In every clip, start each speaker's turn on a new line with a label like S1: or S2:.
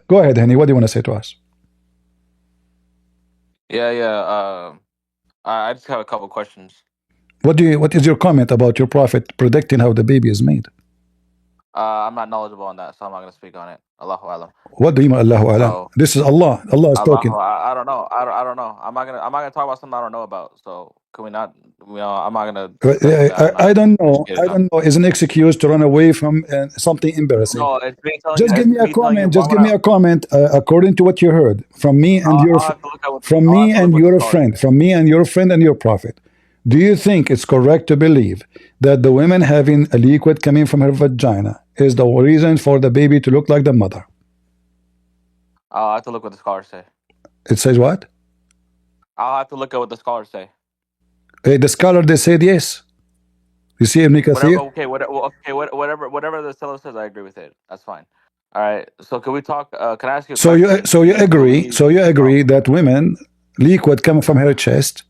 S1: Go ahead, honey. What do you want to say to us?
S2: Yeah. I just have a couple questions.
S1: What is your comment about your prophet predicting how the baby is made?
S2: I'm not knowledgeable on that, so I'm not going to speak on it. Allahu alam.
S1: What do you mean, Allahu Alam?
S2: So
S1: This is Allah. Allah is
S2: Allahu,
S1: talking.
S2: I don't know. I don't know. I'm not gonna talk about something I don't know about. So can we not? I'm not gonna discuss that.
S1: I don't know.
S2: educated
S1: I
S2: on.
S1: don't know. Is an excuse to run away from something embarrassing.
S2: No, it's me telling
S1: Just
S2: you.
S1: give
S2: It's
S1: me a
S2: me telling you.
S1: comment.
S2: Why
S1: Just
S2: would
S1: give me a comment according to what you heard from me and
S2: I'll have to look at what.
S1: from
S2: I'll
S1: me
S2: have to
S1: and
S2: look what the
S1: your
S2: scholars
S1: friend,
S2: say.
S1: from me and your friend and your prophet. Do you think it's correct to believe that the woman having a liquid coming from her vagina is the reason for the baby to look like the mother?
S2: I'll have to look what the scholars say.
S1: It says what?
S2: I'll have to look at what the scholars say.
S1: The scholar, they said yes. You see Ibn Kathir?
S2: Whatever the seller says, I agree with it. That's fine. All right. So can we talk? Can I ask you a
S1: So
S2: question?
S1: you agree that women liquid coming from her chest.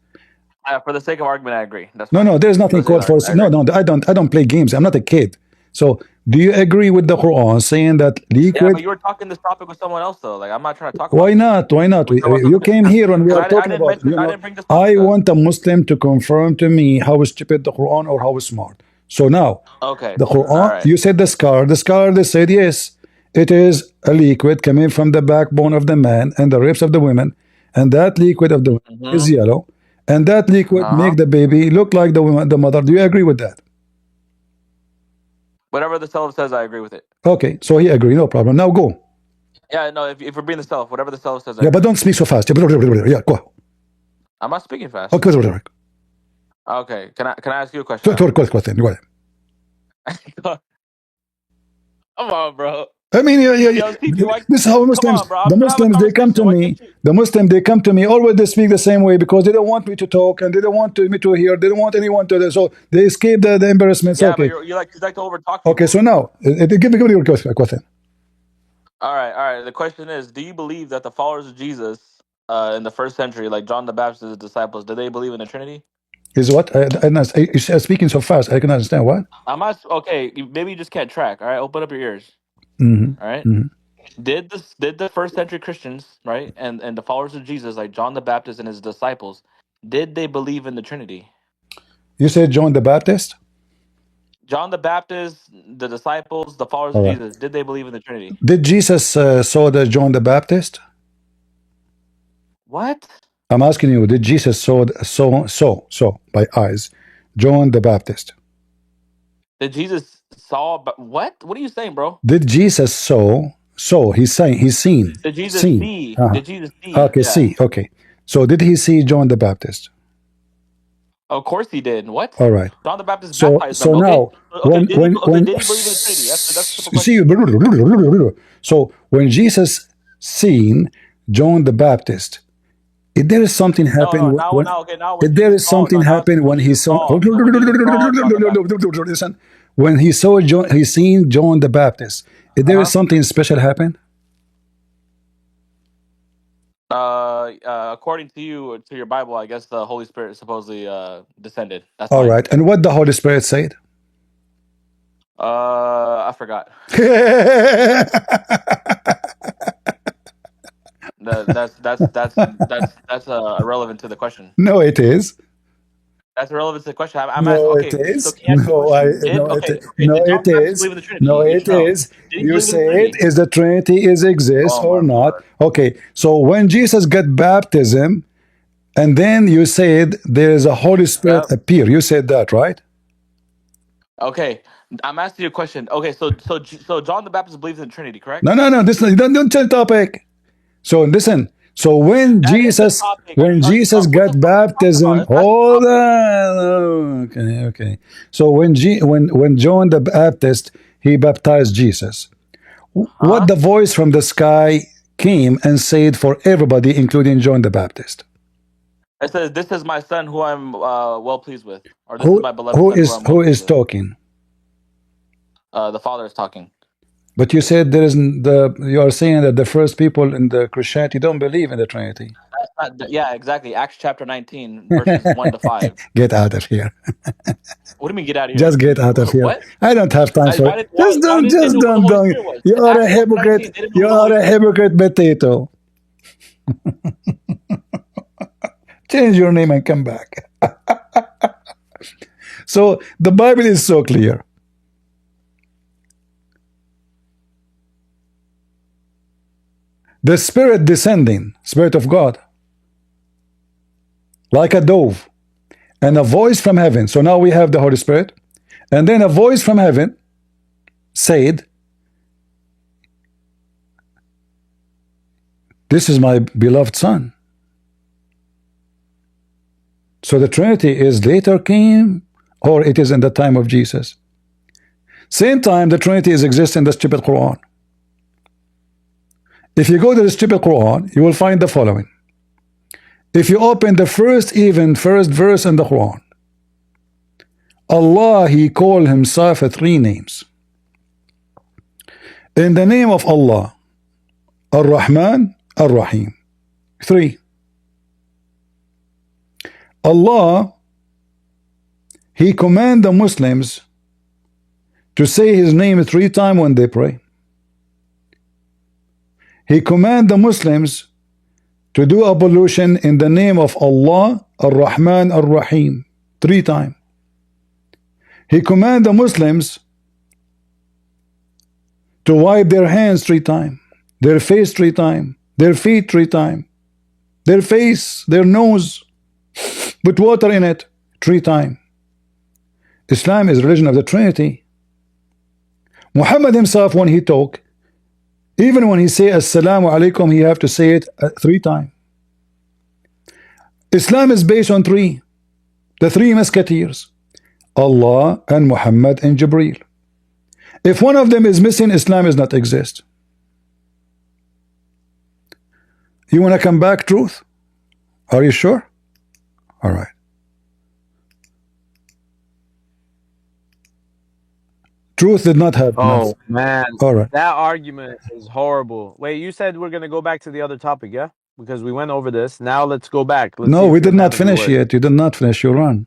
S2: For the sake of argument, I agree. That's
S1: No,
S2: fine.
S1: no, there's nothing called for. No, I don't play games. I'm not a kid. So do you agree with the Quran saying that
S2: Yeah,
S1: liquid?
S2: but you were talking this topic with someone else, though. Like, I'm not trying to talk
S1: Why
S2: about this.
S1: not? Why not?
S2: We talk about
S1: You
S2: something
S1: came
S2: different.
S1: here and we
S2: 'Cause
S1: are talking
S2: I didn't
S1: about.
S2: mention.
S1: You
S2: I
S1: know,
S2: didn't bring this topic
S1: I
S2: up.
S1: want a Muslim to confirm to me how stupid the Quran or how smart. So now,
S2: Okay.
S1: the
S2: All
S1: Quran,
S2: right.
S1: you said the scholar. The scholar, they said yes, it is a liquid coming from the backbone of the man and the ribs of the women, and that liquid of the women is yellow, and that liquid make the baby look like the woman, the mother. Do you agree with that?
S2: Whatever the Salaf says, I agree with it.
S1: Okay, so he agree, no problem. Now go.
S2: Yeah, no. If we're being the Salaf, whatever the Salaf says, I
S1: Yeah,
S2: agree.
S1: but don't speak so fast. Yeah, go.
S2: I'm not speaking fast.
S1: Okay,
S2: Okay. Can I ask you a question?
S1: Go ahead.
S2: Come on, bro.
S1: I mean,
S2: Yo, TP,
S1: this is how Muslims.
S2: Come on, bro.
S1: The Muslims, they come to me. The Muslims, they come to me. Always they speak the same way because they don't want me to talk and they don't want me to hear. They don't want anyone to. So they escape the embarrassment.
S2: Yeah,
S1: Okay.
S2: but you like to overtalk people.
S1: Okay, so now give me your question.
S2: All right. The question is: do you believe that the followers of Jesus in the first century, like John the Baptist's disciples, did they believe in the Trinity?
S1: Is what? You're speaking so fast. I can understand what.
S2: Okay, maybe you just can't track. All right, open up your ears.
S1: Mm-hmm.
S2: All right.
S1: Mm-hmm.
S2: Did the first century Christians, right, and the followers of Jesus, like John the Baptist and his disciples, did they believe in the Trinity?
S1: You said John the Baptist?
S2: John the Baptist, the disciples, the followers of Jesus, did they believe in the Trinity?
S1: Did Jesus saw the John the Baptist?
S2: What?
S1: I'm asking you, did Jesus saw by eyes John the Baptist?
S2: Did Jesus saw? But what? What are you saying, bro?
S1: Did Jesus saw? He's saying he's seen.
S2: Did Jesus
S1: seen.
S2: see? Did Jesus see?
S1: Okay,
S2: Yeah.
S1: see. Okay. So did he see John the Baptist?
S2: Of course he did. What?
S1: All right.
S2: John the Baptist baptized them.
S1: Now
S2: did he believe in the Trinity? That's the question.
S1: See, so when Jesus seen John the Baptist, if there is something happen, if there is something happen when he saw, listen, when he saw John, he seen John the Baptist. If there is something special happen.
S2: According to you, to your Bible, I guess the Holy Spirit supposedly descended. That's
S1: all right. And what the Holy Spirit said?
S2: I forgot. That's irrelevant to the question.
S1: No, it is.
S2: That's irrelevant to the question.
S1: No, it is.
S2: So it
S1: is. You said is the Trinity is exist or not? Okay. So when Jesus got baptism, and then you said there is a Holy Spirit appear. You said that, right?
S2: Okay. I'm asking you a question. Okay, so John the Baptist believes in the Trinity, correct?
S1: No. This don't change topic. So listen. So when Jesus got baptism, hold on. Okay. So when John the Baptist he baptized Jesus, what the voice from the sky came and said for everybody, including John the Baptist?
S2: It says, "This is my son, who I'm well pleased with," or "This is my beloved son."
S1: Who is talking?
S2: The Father is talking.
S1: But you said there isn't you are saying that the first people in the Christianity don't believe in the Trinity.
S2: Yeah, exactly. Acts chapter 19, verses 1 to 5.
S1: Get out of here.
S2: What do you mean get out of here?
S1: Just get out of here.
S2: What?
S1: I don't have time for it.
S2: Why did they know who the Holy
S1: Don't.
S2: Spirit was?
S1: You
S2: In
S1: are a
S2: Acts chapter 19,
S1: hypocrite.
S2: they didn't know
S1: You
S2: who the
S1: are
S2: Holy
S1: a
S2: Spirit was.
S1: hypocrite potato. Change your name and come back. So the Bible is so clear. The Spirit descending, Spirit of God, like a dove, and a voice from heaven. So now we have the Holy Spirit, and then a voice from heaven said, "This is my beloved Son." So the Trinity is later came, or it is in the time of Jesus. Same time the Trinity is exists in the stupid Quran. If you go to the stupid Quran, you will find the following. If you open the first verse in the Quran, Allah, He called Himself 3 names. In the name of Allah, Ar-Rahman, Ar-Rahim. 3. Allah, He command the Muslims to say His name 3 times when they pray. He command the Muslims to do ablution in the name of Allah, Ar-Rahman, Ar-Rahim, 3 times. He command the Muslims to wipe their hands 3 times, their face 3 times, their feet 3 times, their face, their nose, put water in it 3 times. Islam is religion of the Trinity. Muhammad himself, when he talk, even when he say Assalamu alaikum, he have to say it 3 times. Islam is based on 3. The 3 musketeers, Allah and Muhammad and Jibreel. If one of them is missing, Islam does not exist. You want to come back, truth? Are you sure? All right. Truth did not have enough.
S3: Oh man,
S1: All right.
S3: that argument is horrible. Wait, you said we're gonna go back to the other topic, yeah? Because we went over this. Now let's go back. Let's see
S1: No,
S3: if
S1: we
S3: your
S1: did not
S3: analogy
S1: finish
S3: works.
S1: yet. You did not finish your run.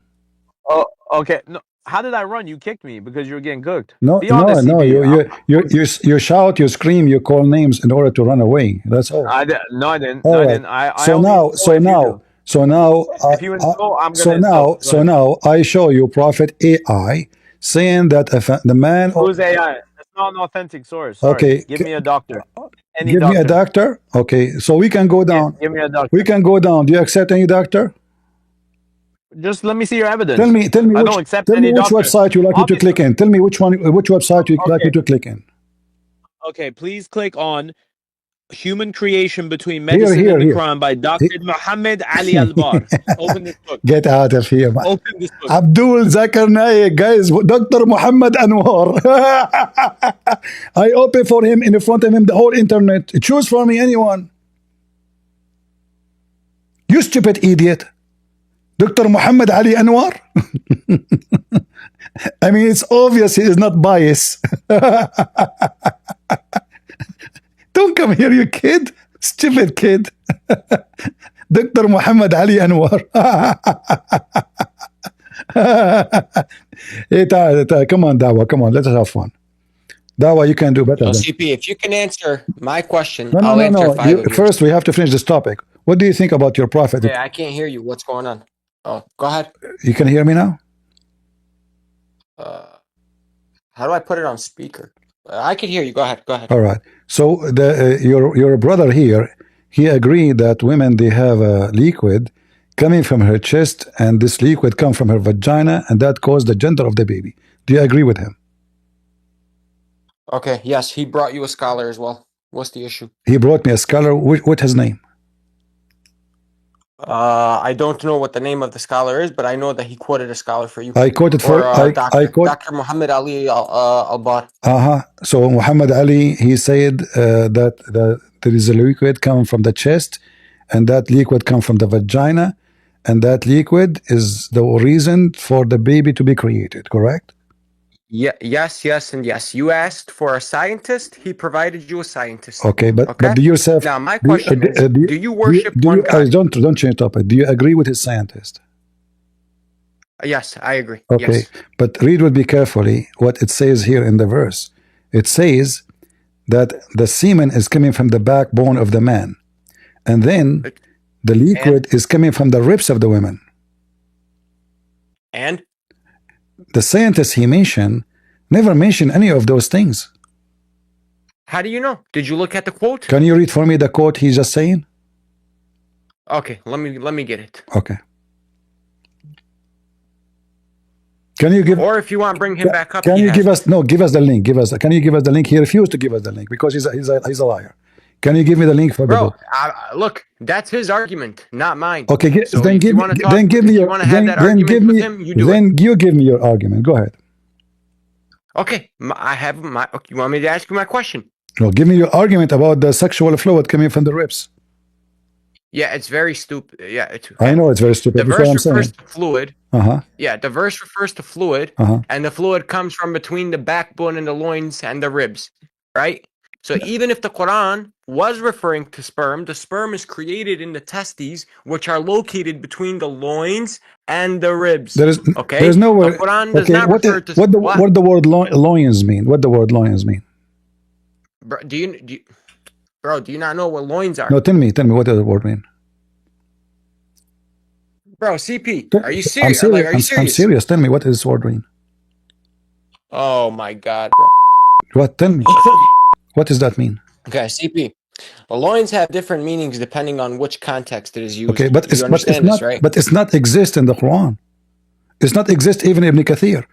S3: Oh, okay. No, how did I run? You kicked me because you were getting cooked.
S1: No,
S3: Be
S1: no,
S3: honest,
S1: no.
S3: CP.
S1: You shout, you scream, you call names in order to run away. That's all.
S3: No, I didn't.
S1: All
S3: No, I
S1: right.
S3: didn't. I
S1: So
S3: only
S1: now,
S3: insult if you do. If you insult, I'm gonna insult. Go ahead.
S1: I show you Prophet AI saying that if the man.
S3: Who's AI? That's not an authentic source. Sorry.
S1: Okay,
S3: Give me a doctor. Any
S1: give
S3: doctor.
S1: me a doctor. Okay, so we can go down.
S3: Give me a doctor.
S1: We can go down. Do you accept any doctor?
S3: Just let me see your evidence.
S1: Tell me
S3: I
S1: which.
S3: don't accept
S1: Tell me
S3: any
S1: which
S3: doctor.
S1: website you like me to click in. Tell me which website you like me to click in.
S3: Okay, please click on Human Creation Between Medicine and the Quran by Dr. Muhammad Ali Al-Bar. Open this book.
S1: Get out of here, man.
S3: Open this book.
S1: Abdool Zakir Naik, guys. Dr. Muhammad Anwar. I open for him in front of him the whole internet. Choose for me anyone. You stupid idiot. Dr. Muhammad Ali Anwar. I mean, it's obvious he is not biased. Don't come here, you kid. Stupid kid. Dr. Muhammad Ali Anwar. Hey, come on, Dawa. Come on, let us have fun. Dawa, you can do better.
S4: CP, if you can answer my question,
S1: No.
S4: I'll answer 5 of yours.
S1: First, we have to finish this topic. What do you think about your prophet?
S4: Hey, I can't hear you. What's going on? Oh, go ahead.
S1: You can hear me now?
S4: How do I put it on speaker? I can hear you. Go ahead. Go ahead.
S1: All right. So your brother here, he agreed that women, they have a liquid coming from her chest, and this liquid comes from her vagina, and that caused the gender of the baby. Do you agree with him?
S4: Okay. Yes, he brought you a scholar as well. What's the issue?
S1: He brought me a scholar. What's his name?
S4: I don't know what the name of the scholar is, but I know that he quoted a scholar for you.
S1: I quoted for
S4: Dr. Muhammad Ali Al-Bar.
S1: So Muhammad Ali, he said that there is a liquid coming from the chest, and that liquid comes from the vagina, and that liquid is the reason for the baby to be created. Correct?
S4: Yeah, yes, and yes. You asked for a scientist. He provided you a scientist.
S1: Okay, but
S4: Okay.
S1: do yourself
S4: Now, my question is: do you worship
S1: do
S4: one
S1: you
S4: God?
S1: don't change topic. Do you agree with his scientist?
S4: Yes, I agree.
S1: Okay,
S4: Yes.
S1: but read with me carefully what it says here in the verse. It says that the semen is coming from the backbone of the man, and then the liquid is coming from the ribs of the women.
S4: And
S1: the scientist he mentioned never mentioned any of those things.
S4: How do you know? Did you look at the quote?
S1: Can you read for me the quote he's just saying?
S4: Okay, let me get it.
S1: Okay. Can you give?
S4: Or if you want, bring him back up.
S1: Can you give us? No, give us the link. Can you give us the link? He refused to give us the link because he's a liar. Can you give me the link for the book?
S4: Look, that's his argument, not mine.
S1: Okay,
S4: so
S1: then give me your. Then give me. Then you give me your argument. Go ahead.
S4: Okay, I have my. You want me to ask you my question?
S1: No, give me your argument about the sexual fluid coming from the ribs.
S4: Yeah, it's very stupid. Yeah, it's.
S1: I know it's very stupid.
S4: The verse refers to fluid. Yeah, the verse refers to fluid, and the fluid comes from between the backbone and the loins and the ribs, right? So even if the Quran was referring to sperm, the sperm is created in the testes, which are located between the loins and the ribs. There is
S1: no word.
S4: The Quran does not refer to
S1: what the word loins mean? What the word loins mean?
S4: Bro, do you not know what loins are?
S1: No, tell me what does the word mean?
S4: Bro, CP, are you serious?
S1: I'm serious. Tell me what does this word mean?
S4: Oh my God, bro.
S1: What? Tell me. What does that mean?
S4: Okay, CP. Well, loins have different meanings depending on which context it is used.
S1: Okay, but it's not exist in the Quran. It's not exist even in Ibn Kathir.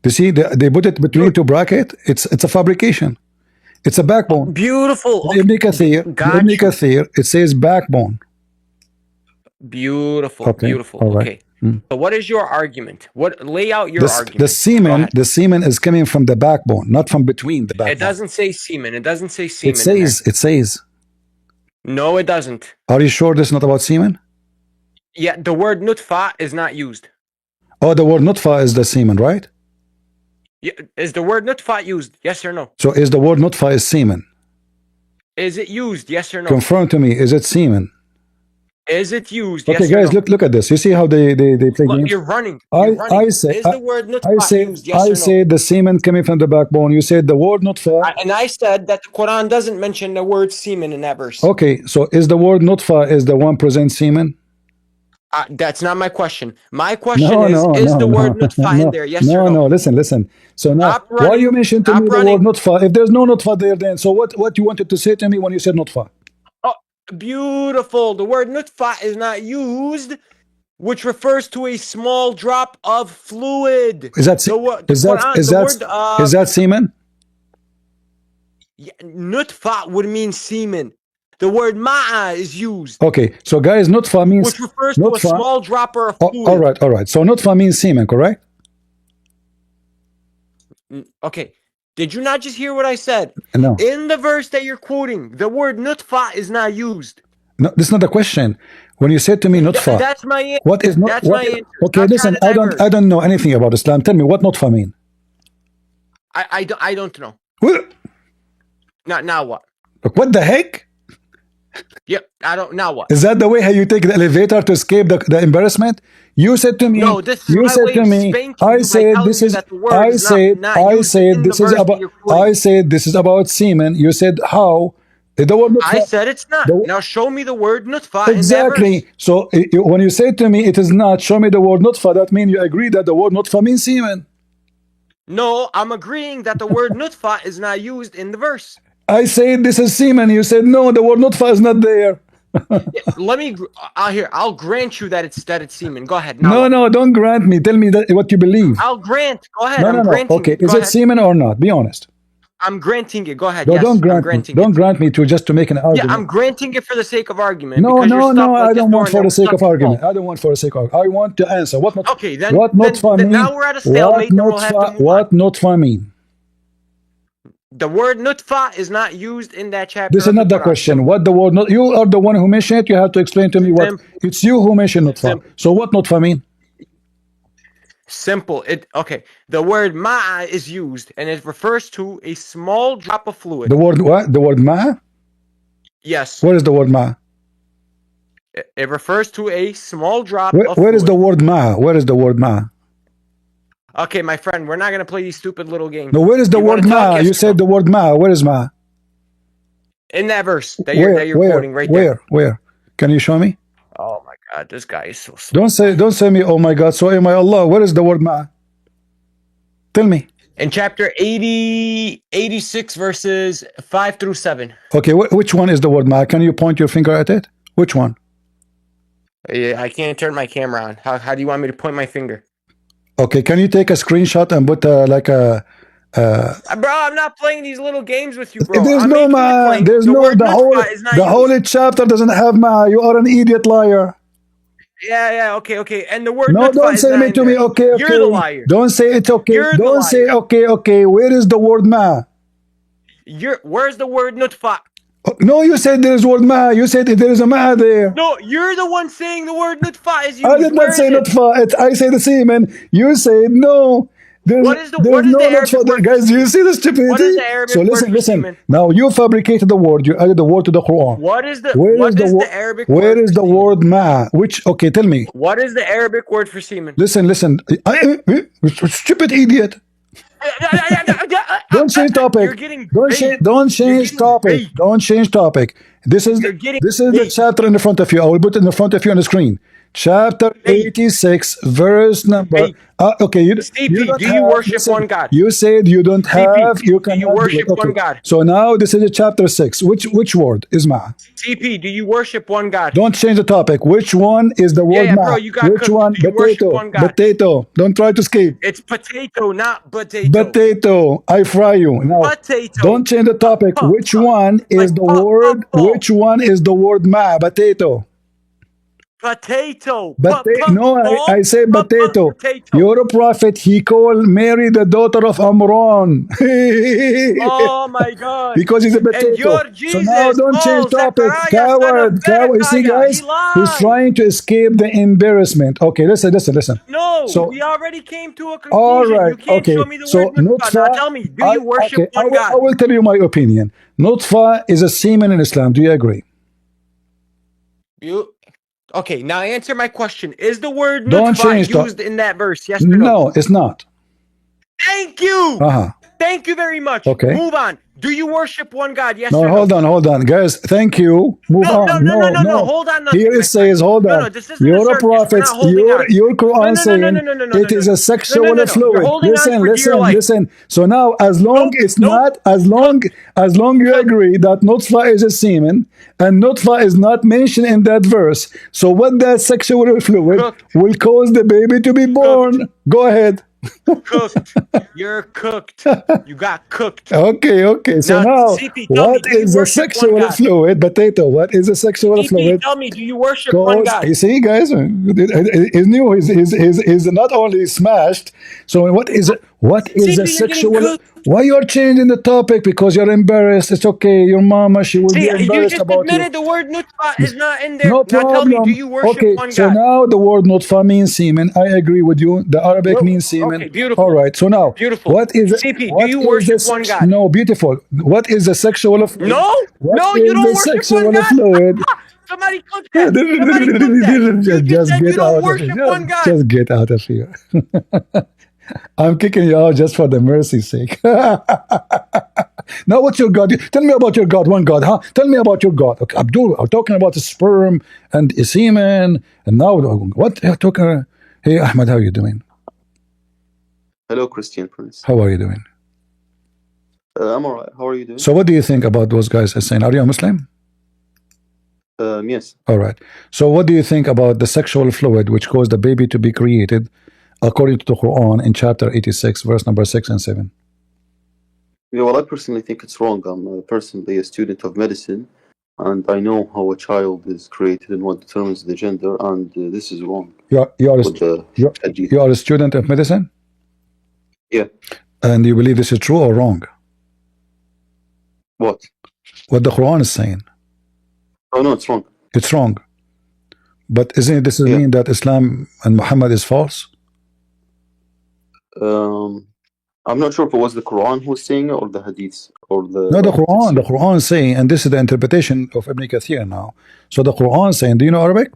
S1: You see, they put it between two brackets. It's a fabrication. It's a backbone.
S4: Beautiful.
S1: Okay. Ibn Kathir, it says backbone.
S4: Beautiful.
S1: Okay.
S4: Beautiful.
S1: All right.
S4: Okay. So what is your argument? Lay out your argument.
S1: The semen is coming from the backbone, not from between the backbone.
S4: It doesn't say semen. It doesn't say semen.
S1: It says.
S4: No, it doesn't.
S1: Are you sure this is not about semen?
S4: Yeah, the word nutfa is not used.
S1: Oh, the word nutfa is the semen, right?
S4: Yeah, is the word nutfa used? Yes or no?
S1: So is the word nutfa is semen?
S4: Is it used? Yes or no?
S1: Confirm to me. Is it semen?
S4: Is it used?
S1: Okay,
S4: yes
S1: guys,
S4: or no?
S1: look at this. You see how they play games?
S4: You're running.
S1: I say,
S4: is the word nutfa used? Yes or no?
S1: I say the semen coming from the backbone. You said the word nutfa.
S4: And I said that the Quran doesn't mention the word semen in that verse.
S1: Okay, so is the word nutfa is the one present semen?
S4: That's not my question. My question is the word nutfa in there? Yes or no?
S1: No, listen. So now, why you mentioned to me the word nutfa? If there's no nutfa there, then so what you wanted to say to me when you said nutfa?
S4: Oh, beautiful. The word nutfa is not used, which refers to a small drop of fluid.
S1: Is that semen?
S4: Yeah, nutfa would mean semen. The word ma'a is used.
S1: Okay, so guys, nutfa means
S4: which refers to a small dropper of fluid.
S1: All right. So nutfa means semen, correct?
S4: Okay. Did you not just hear what I said?
S1: No.
S4: In the verse that you're quoting, the word nutfa is not used.
S1: No, this is not a question. When you said to me nutfa,
S4: that's my answer.
S1: What is
S4: that's my answer.
S1: Okay, listen, I don't know anything about Islam. Tell me what nutfa mean.
S4: I don't know.
S1: What?
S4: Now what?
S1: Look, what the heck?
S4: Yep, I don't. Now what?
S1: Is that the way how you take the elevator to escape the embarrassment? You said to me.
S4: No, this is you said to me.
S1: I said this is. I said this is about semen. You said how? The word nutfa,
S4: I said it's not. Now show me the word nutfa.
S1: Exactly.
S4: In that verse.
S1: So when you say to me it is not, show me the word nutfa. That means you agree that the word nutfa means semen.
S4: No, I'm agreeing that the word nutfa is not used in the verse.
S1: I said this is semen. You said no, the word nutfa is not there.
S4: Let me. I'll grant you that it's semen. Go ahead.
S1: No, don't grant me. Tell me what you believe.
S4: I'll grant. Go ahead.
S1: No. Okay, is it semen or not? Be honest.
S4: I'm granting it. Go ahead.
S1: No,
S4: yes,
S1: don't grant me to make an argument.
S4: Yeah, I'm granting it for the sake of argument.
S1: No, I don't want for the sake of argument. I don't want for the sake of. I want to answer. What not?
S4: Okay, then.
S1: What nutfa mean?
S4: Now we're at a stalemate.
S1: What nutfa mean?
S4: The word nutfa is not used in that chapter.
S1: This is not the question. What the word not? You are the one who mentioned it. You have to explain to me what. It's you who mentioned nutfa. So what nutfa mean?
S4: Simple. Okay. The word ma'a is used, and it refers to a small drop of fluid.
S1: The word what? The word ma?
S4: Yes.
S1: What is the word ma?
S4: It refers to a small drop of
S1: Where
S4: fluid.
S1: is the word ma? Where is the word ma?
S4: Okay, my friend, we're not gonna play these stupid little games.
S1: No, where is the word ma? You said the word ma. Where is ma?
S4: In that verse that you're quoting right there.
S1: Where? Can you show me?
S4: Oh my God, this guy is so slow.
S1: Don't say me, oh my God, so am I Allah. Where is the word ma? Tell me.
S4: In chapter 86, verses 5 through 7.
S1: Okay, which one is the word ma? Can you point your finger at it? Which one?
S4: Yeah, I can't turn my camera on. How do you want me to point my finger?
S1: Okay, can you take a screenshot and put like a...
S4: bro, I'm not playing these little games with you, bro.
S1: There's no ma. There's no... The whole chapter doesn't have ma. You are an idiot liar.
S4: Yeah, okay. And the word
S1: no, don't say me to me, okay.
S4: You're the liar.
S1: Don't say it's okay. Don't say okay. Where is the word ma?
S4: Where's the word nutfa?
S1: No, you said there's word ma. You said there is a ma there.
S4: No, you're the one saying the word nutfa is used.
S1: I did not say nutfa. I say the same, and you said no. There's no nutfa there, guys. Do you see the stupidity?
S4: What is the Arabic word for semen?
S1: Now you fabricated the word. You added the word to the Quran.
S4: What is the Arabic
S1: word? Where
S4: is
S1: the word ma? Which? Okay, tell me.
S4: What is the Arabic word for semen?
S1: Listen. Stupid idiot. Don't change topic. Don't change topic. Don't change topic. This is the chapter in front of you. I will put it in front of you on the screen. Chapter 86, verse number. Okay,
S4: do you worship one God?
S1: You said you don't have. You can
S4: worship one God.
S1: So now this is chapter 6. Which word is ma?
S4: CP, do you worship one God?
S1: Don't change the topic. Which one is the word ma?
S4: Bro, you got
S1: Which one? Potato. Potato. Don't try to escape.
S4: It's potato, not potato.
S1: Potato. I fry you. Now,
S4: potato.
S1: Don't change the topic. Which one is the word? Which one is the word ma? Potato.
S4: Potato.
S1: No, I say potato. You're a prophet. He called Mary the daughter of Amran.
S4: Oh my God.
S1: Because he's a potato. So now don't change topic. Coward. You see, guys? He's trying to escape the embarrassment. Okay, listen.
S4: No, we already came to a conclusion.
S1: All right.
S4: You can't show me the word nutfa. Now tell me, do you worship one God?
S1: I will tell you my opinion. Nutfa is a semen in Islam. Do you agree?
S4: Okay, now answer my question. Is the word nutfa used in that verse? Yes or no?
S1: No, it's not.
S4: Thank you. Thank you very much.
S1: Okay.
S4: Move on. Do you worship one God? Yes or
S1: no? Hold on, guys. Thank you. Move on.
S4: No. Hold on.
S1: Here it says, hold on. You're a prophet. Your Quran saying it is a sexual fluid. Listen. So now, as long you agree that nutfa is a semen, and nutfa is not mentioned in that verse, so what that sexual fluid will cause the baby to be born? Go ahead.
S4: Cooked. You're cooked. You got cooked.
S1: Okay. So now, what is a sexual fluid? Potato. What is a sexual fluid?
S4: Tell me, do you worship one God?
S1: You see, guys, his new is not only smashed. So what is a sexual? Why you are changing the topic? Because you're embarrassed. It's okay. Your mama, she will be embarrassed about you.
S4: You just admitted the word nutfa is not in there.
S1: No problem.
S4: Now tell me, do you worship one God?
S1: So now the word nutfa means semen. I agree with you. The Arabic means semen.
S4: Okay, beautiful.
S1: All right. So now,
S4: beautiful.
S1: CP,
S4: do you worship one God?
S1: No, beautiful. What is the sexual fluid?
S4: No, you don't worship one God.
S1: Fluid?
S4: Somebody click that.
S1: Just get out of here. I'm kicking you out just for the mercy's sake. Now, what's your God? Tell me about your God. One God, huh? Tell me about your God. Okay, Abdul, I'm talking about the sperm and semen. And now, what? Hey, Ahmed, how are you doing?
S5: Hello, Christian Prince.
S1: How are you doing?
S5: I'm all right. How are you doing?
S1: So what do you think about those guys saying, are you a Muslim?
S5: Yes.
S1: All right. So what do you think about the sexual fluid which caused the baby to be created according to the Quran in chapter 86, verse number 6 and 7?
S5: Yeah, well, I personally think it's wrong. I'm personally a student of medicine, and I know how a child is created and what determines the gender, and this is wrong.
S1: You are a student of medicine?
S5: Yeah.
S1: And you believe this is true or wrong?
S5: What?
S1: What the Quran is saying.
S5: Oh, no, it's wrong.
S1: It's wrong. But isn't this mean that Islam and Muhammad is false?
S5: I'm not sure if it was the Quran who was saying it or the Hadiths or the
S1: No, the Quran. The
S5: tafsir.
S1: Quran is saying, and this is the interpretation of Ibn Kathir now. So the Quran is saying, do you know Arabic?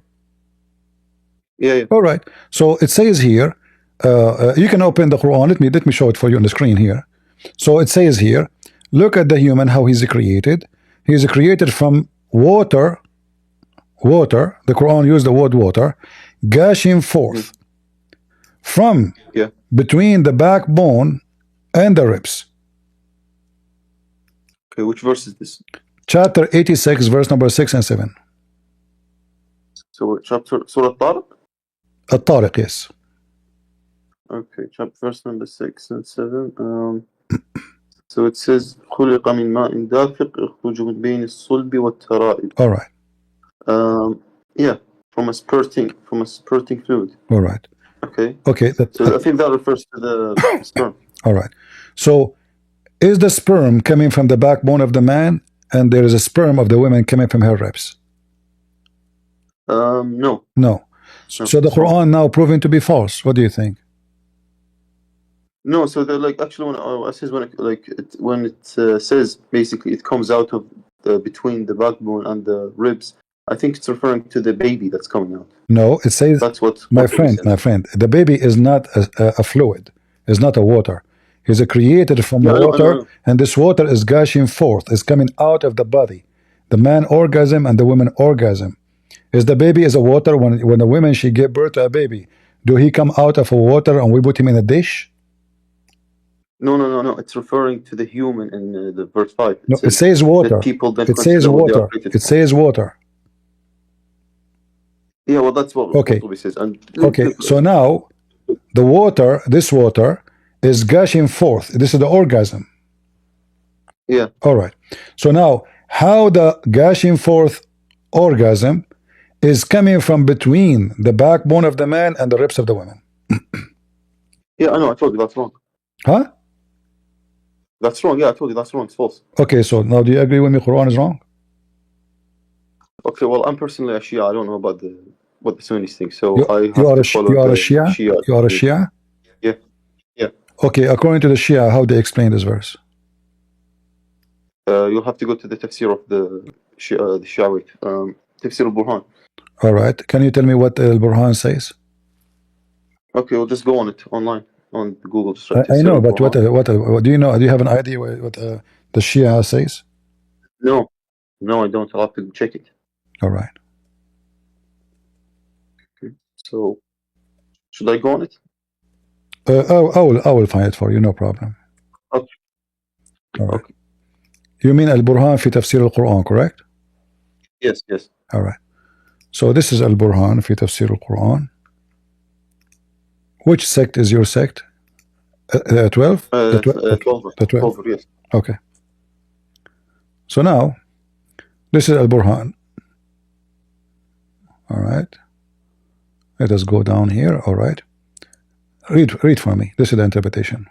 S5: Yeah, yeah.
S1: All right. So it says here, you can open the Quran. Let me show it for you on the screen here. So it says here, look at the human, how he's created. He's created from water. Water. The Quran used the word water, gushing forth from
S5: Yeah.
S1: between the backbone and the ribs.
S5: Okay, which verse is this?
S1: Chapter 86, verse number 6 and 7.
S5: So chapter Surah Tariq?
S1: At-Tariq, yes.
S5: Okay, chapter verse number 6 and 7. So it says خلق من ماء دافق يخرج من بين الصلب والترائب.
S1: All right.
S5: Yeah, from a spurting fluid.
S1: All right.
S5: Okay.
S1: Okay.
S5: So I think that refers to the sperm.
S1: All right. So is the sperm coming from the backbone of the man, and there is a sperm of the woman coming from her ribs?
S5: No.
S1: No.
S5: No,
S1: So the
S5: it's wrong.
S1: Quran now proven to be false. What do you think?
S5: No, so they're like actually when it says basically it comes out of between the backbone and the ribs. I think it's referring to the baby that's coming out.
S1: No, it says,
S5: That's what
S1: my
S5: it
S1: friend,
S5: says.
S1: the baby is not a fluid. It's not a water. He's created from
S5: Yeah, I know,
S1: water,
S5: I know.
S1: and this water is gushing forth. It's coming out of the body. The man orgasm and the woman orgasm. Is the baby is a water? When the woman she give birth to a baby, do he come out of a water and we put him in a dish?
S5: No. It's referring to the human in the verse 5.
S1: It says water.
S5: That people then
S1: It says
S5: consider what they are
S1: water.
S5: created
S1: It
S5: for.
S1: says water.
S5: Yeah, well, that's what
S1: Okay.
S5: Qurtubi says. And
S1: Okay, so now the water, this water, is gushing forth. This is the orgasm.
S5: yeah,
S1: All right. So now, how the gushing forth orgasm is coming from between the backbone of the man and the ribs of the woman?
S5: yeah, I know. I told you that's wrong.
S1: Huh?
S5: That's wrong. Yeah, I told you that's wrong. It's false.
S1: Okay, so now do you agree with me? Quran is wrong?
S5: Okay, well, I'm personally a Shia. I don't know about what the Sunnis think, so
S1: You,
S5: I
S1: you
S5: have
S1: are
S5: to
S1: a
S5: follow
S1: you are
S5: the
S1: a Shia?
S5: Shia.
S1: You are a Shia?
S5: Yeah, yeah.
S1: Okay, according to the Shia, how they explain this verse?
S5: You'll have to go to the tafsir of the Shia, tafsir al-Burhan.
S1: All right. Can you tell me what Al-Burhan says?
S5: Okay, we'll just go on it online on Google. Just
S1: I know, but what do you know? Do you have an idea what the Shia says?
S5: No, I don't. I'll have to check it.
S1: All right.
S5: Okay. So, should I go on it?
S1: I will find it for you, no problem.
S5: Okay.
S1: All right.
S5: Okay.
S1: You mean Al-Burhan fi tafsir al-Quran, correct?
S5: Yes.
S1: All right. So this is Al-Burhan fi tafsir al-Quran. Which sect is your sect? 12? The
S5: 12.
S1: The 12.
S5: 12, yes.
S1: Okay. So now, this is Al-Burhan. All right. Let us go down here. All right. Read for me. This is the interpretation.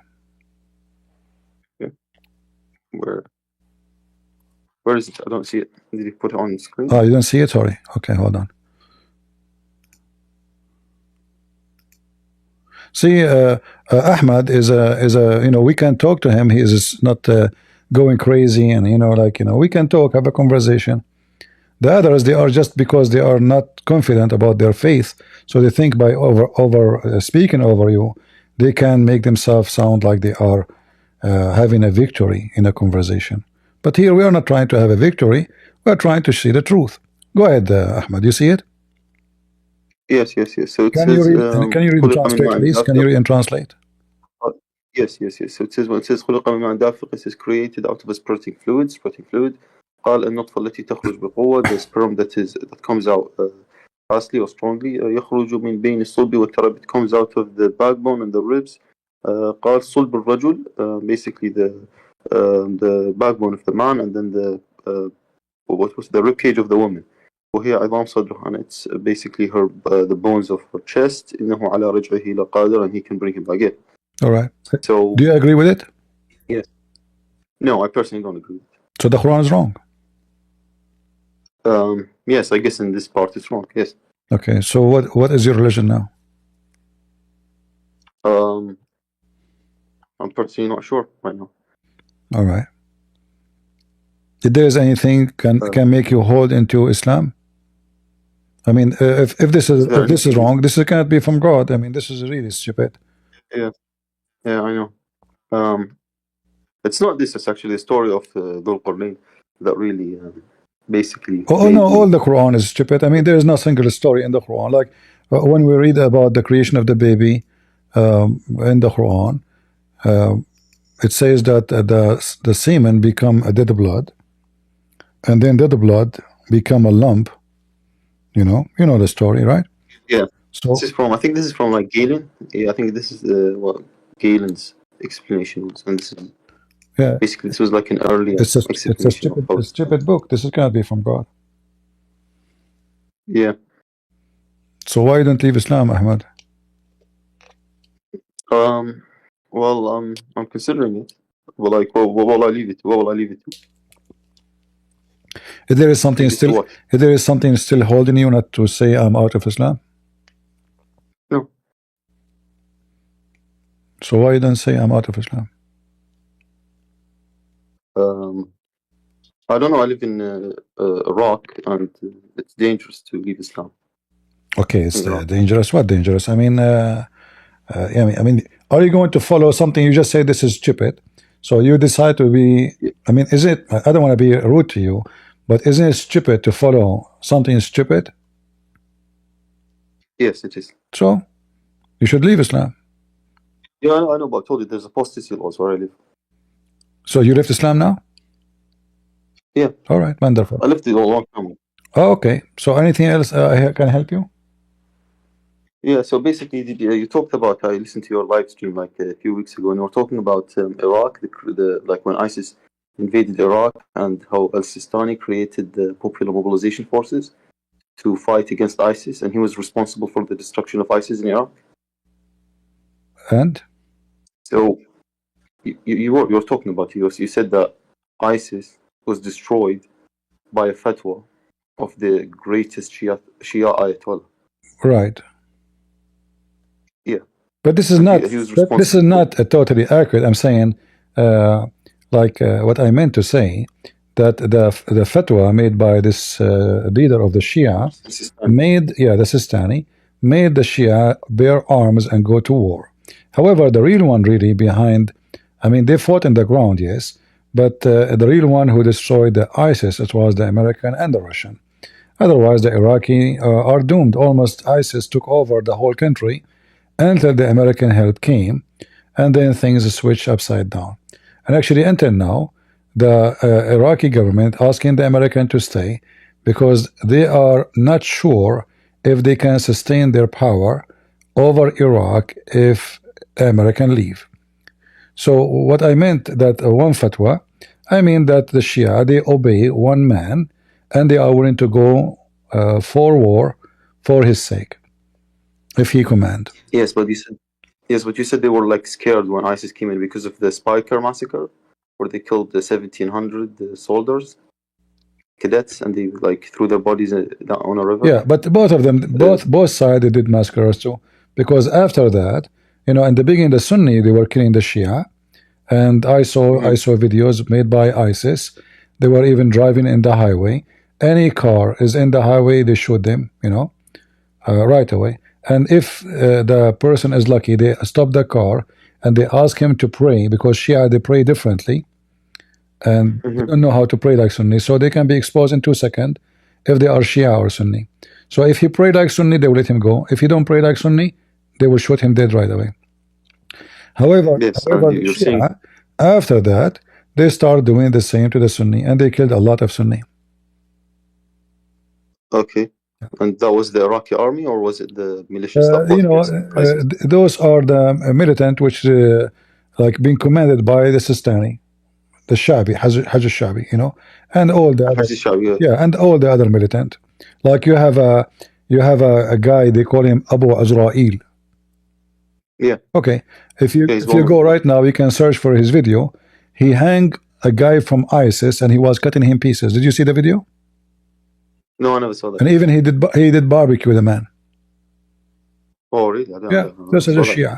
S5: Okay. Where is it? I don't see it. Did you put it on the screen?
S1: Oh, you don't see it? Sorry. Okay, hold on. See, Ahmad is a we can talk to him. He is not going crazy, and we can talk, have a conversation. The others, they are just because they are not confident about their faith, so they think by over speaking over you, they can make themselves sound like they are having a victory in a conversation. But here we are not trying to have a victory. We are trying to see the truth. Go ahead, Ahmad. You see it?
S5: Yes. So it
S1: Can
S5: says,
S1: you read? Can you read and translate, please? Can you read and translate?
S5: Yes. So it says when it says خلق من ماء دافق, it says created out of a spurting fluid. قال النطفة التي تخرج بقوة, the sperm that comes out fastly or strongly. يخرج من بين الصلب والترائب, it comes out of the backbone and the ribs. قال صلب الرجل, basically the backbone of the man, and then the rib cage of the woman. وهي عظام صدرها, and it's basically her the bones of her chest. إنه على رجعه لقادر, and he can bring him back in.
S1: All right.
S5: So
S1: do you agree with it?
S5: Yes. No, I personally don't agree.
S1: So the Quran is wrong.
S5: Yes, I guess in this part it's wrong. Yes.
S1: Okay. So what is your religion now?
S5: I'm personally not sure right now.
S1: All right. If there is anything can make you hold into Islam, I mean, if this is wrong, this cannot be from God. I mean, this is really stupid.
S5: Yeah, I know. It's not this. It's actually the story of Dhul Qarnayn that really basically.
S1: Oh no, all the Quran is stupid. I mean, there is no single story in the Quran. Like when we read about the creation of the baby in the Quran, it says that the semen become a dead blood, and then dead blood become a lump. You know the story, right?
S5: Yeah.
S1: So
S5: this is from. I think this is from like Galen. Yeah, I think this is what Galen's explanation was, and this is.
S1: Yeah,
S5: basically this was like an early
S1: it's a stupid book. This cannot be from God.
S5: Yeah.
S1: So why don't leave Islam, Ahmad?
S5: Well, I'm considering it. Well, like, what will I leave it to? What will I leave it to?
S1: If there is something still holding you not to say I'm out of Islam.
S5: No.
S1: So why you don't say I'm out of Islam?
S5: I don't know. I live in Iraq, and it's dangerous to leave Islam.
S1: Okay, it's dangerous. What dangerous? I mean, I mean, are you going to follow something you just say this is stupid? So you decide to be. I mean, is it? I don't want to be rude to you, but isn't it stupid to follow something stupid?
S5: Yes, it is.
S1: So you should leave Islam.
S5: Yeah, I know, but I told you there's apostasy laws where I live.
S1: So you left Islam now?
S5: Yeah.
S1: All right, wonderful.
S5: I left it a long time ago.
S1: Oh, okay. So anything else I can help you?
S5: Yeah. So basically, you talked about. I listened to your live stream like a few weeks ago, and you were talking about Iraq, the like when ISIS invaded Iraq, and how al-Sistani created the Popular Mobilization Forces to fight against ISIS, and he was responsible for the destruction of ISIS in Iraq.
S1: And
S5: so you were talking about you said that ISIS was destroyed by a fatwa of the greatest Shia Ayatollah.
S1: Right.
S5: Yeah.
S1: But this is not totally accurate. I'm saying, what I meant to say, that the fatwa made by this leader of the Shia the Sistani made the Shia bear arms and go to war. However, the real one really behind, I mean, they fought in the ground, yes, but the real one who destroyed the ISIS, it was the American and the Russian. Otherwise, the Iraqi are doomed. Almost ISIS took over the whole country until the American help came, and then things switched upside down. And actually, until now, the Iraqi government asking the American to stay because they are not sure if they can sustain their power over Iraq if American leave. So what I meant that one fatwa, I mean that the Shia, they obey one man and they are willing to go for war for his sake if he command.
S5: Yes, but you said they were like scared when ISIS came in because of the Spiker massacre, where they killed the 1,700 soldiers, cadets, and they like threw their bodies down on a river.
S1: Yeah, but both of them, both sides, they did massacres too. Because after that, in the beginning, the Sunni, they were killing the Shia, and I saw videos made by ISIS. They were even driving in the highway. Any car is in the highway, they shoot them, right away. And if the person is lucky, they stop the car and they ask him to pray, because Shia, they pray differently and they don't know how to pray like Sunni, so they can be exposed in 2 seconds if they are Shia or Sunni. So if he pray like Sunni, they will let him go. If he don't pray like Sunni, they will shoot him dead right away. However, the Shia, after that, they start doing the same to the Sunni, and they killed a lot of Sunni.
S5: Okay. And that was the Iraqi army, or was it the militias?
S1: Those are the militant which like being commanded by the Sistani, the Shabi, Hajj Shabi, and all the other, and all the other militant. Like you have a guy, they call him Abu Azrael.
S5: Yeah.
S1: Okay. If you go right now, you can search for his video. He hang a guy from ISIS and he was cutting him pieces. Did you see the video?
S5: No, I never saw that.
S1: And even he did barbecue the man.
S5: Oh, really? I
S1: Yeah,
S5: don't
S1: this is a
S5: saw that.
S1: Shia.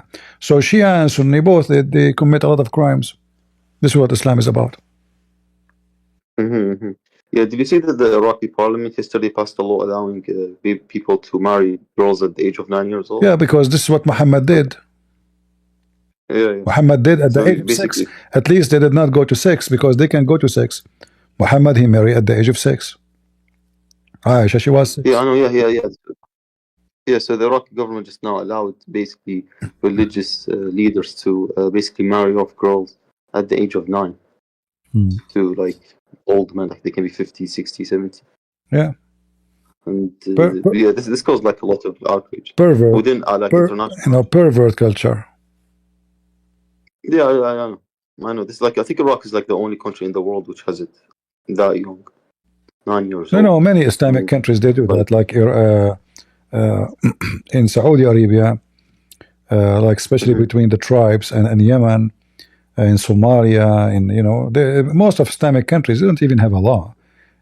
S1: So Shia and Sunni both, they commit a lot of crimes. This is what Islam is about.
S5: Yeah, did you see that the Iraqi parliament yesterday passed a law allowing people to marry girls at the age of 9 years old?
S1: Yeah, because this is what Muhammad did.
S5: Yeah.
S1: Muhammad did at
S5: So
S1: the age of 6.
S5: basically-
S1: At least they did not go to 6 because they can go to 6. Muhammad, he married at the age of 6. Aisha, she was 6.
S5: Yeah, I know. Yeah, so the Iraqi government just now allowed basically religious leaders to basically marry off girls at the age of 9 to like old men, like they can be 50, 60, 70.
S1: Yeah.
S5: And yeah, this caused like a lot of outrage
S1: Pervert.
S5: within like international.
S1: Pervert culture.
S5: Yeah, I know. This is like, I think Iraq is like the only country in the world which has it that young, 9 years old.
S1: No, many Islamic countries they do that, like in Saudi Arabia, like especially between the tribes, and Yemen, in Somalia, in most of Islamic countries they don't even have a law.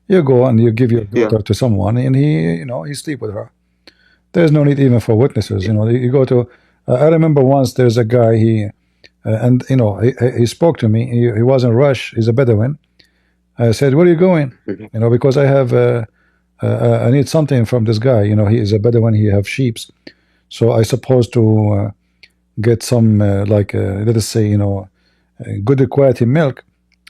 S1: You go and you give your daughter to someone, and he sleep with her. There's no need even for witnesses. You go to. I remember once there's a guy he spoke to me. He was in Rush. He's a Bedouin. I said, "Where are you going?" Because I have. I need something from this guy. He is a Bedouin. He have sheep, so I supposed to get some let us say good quality milk.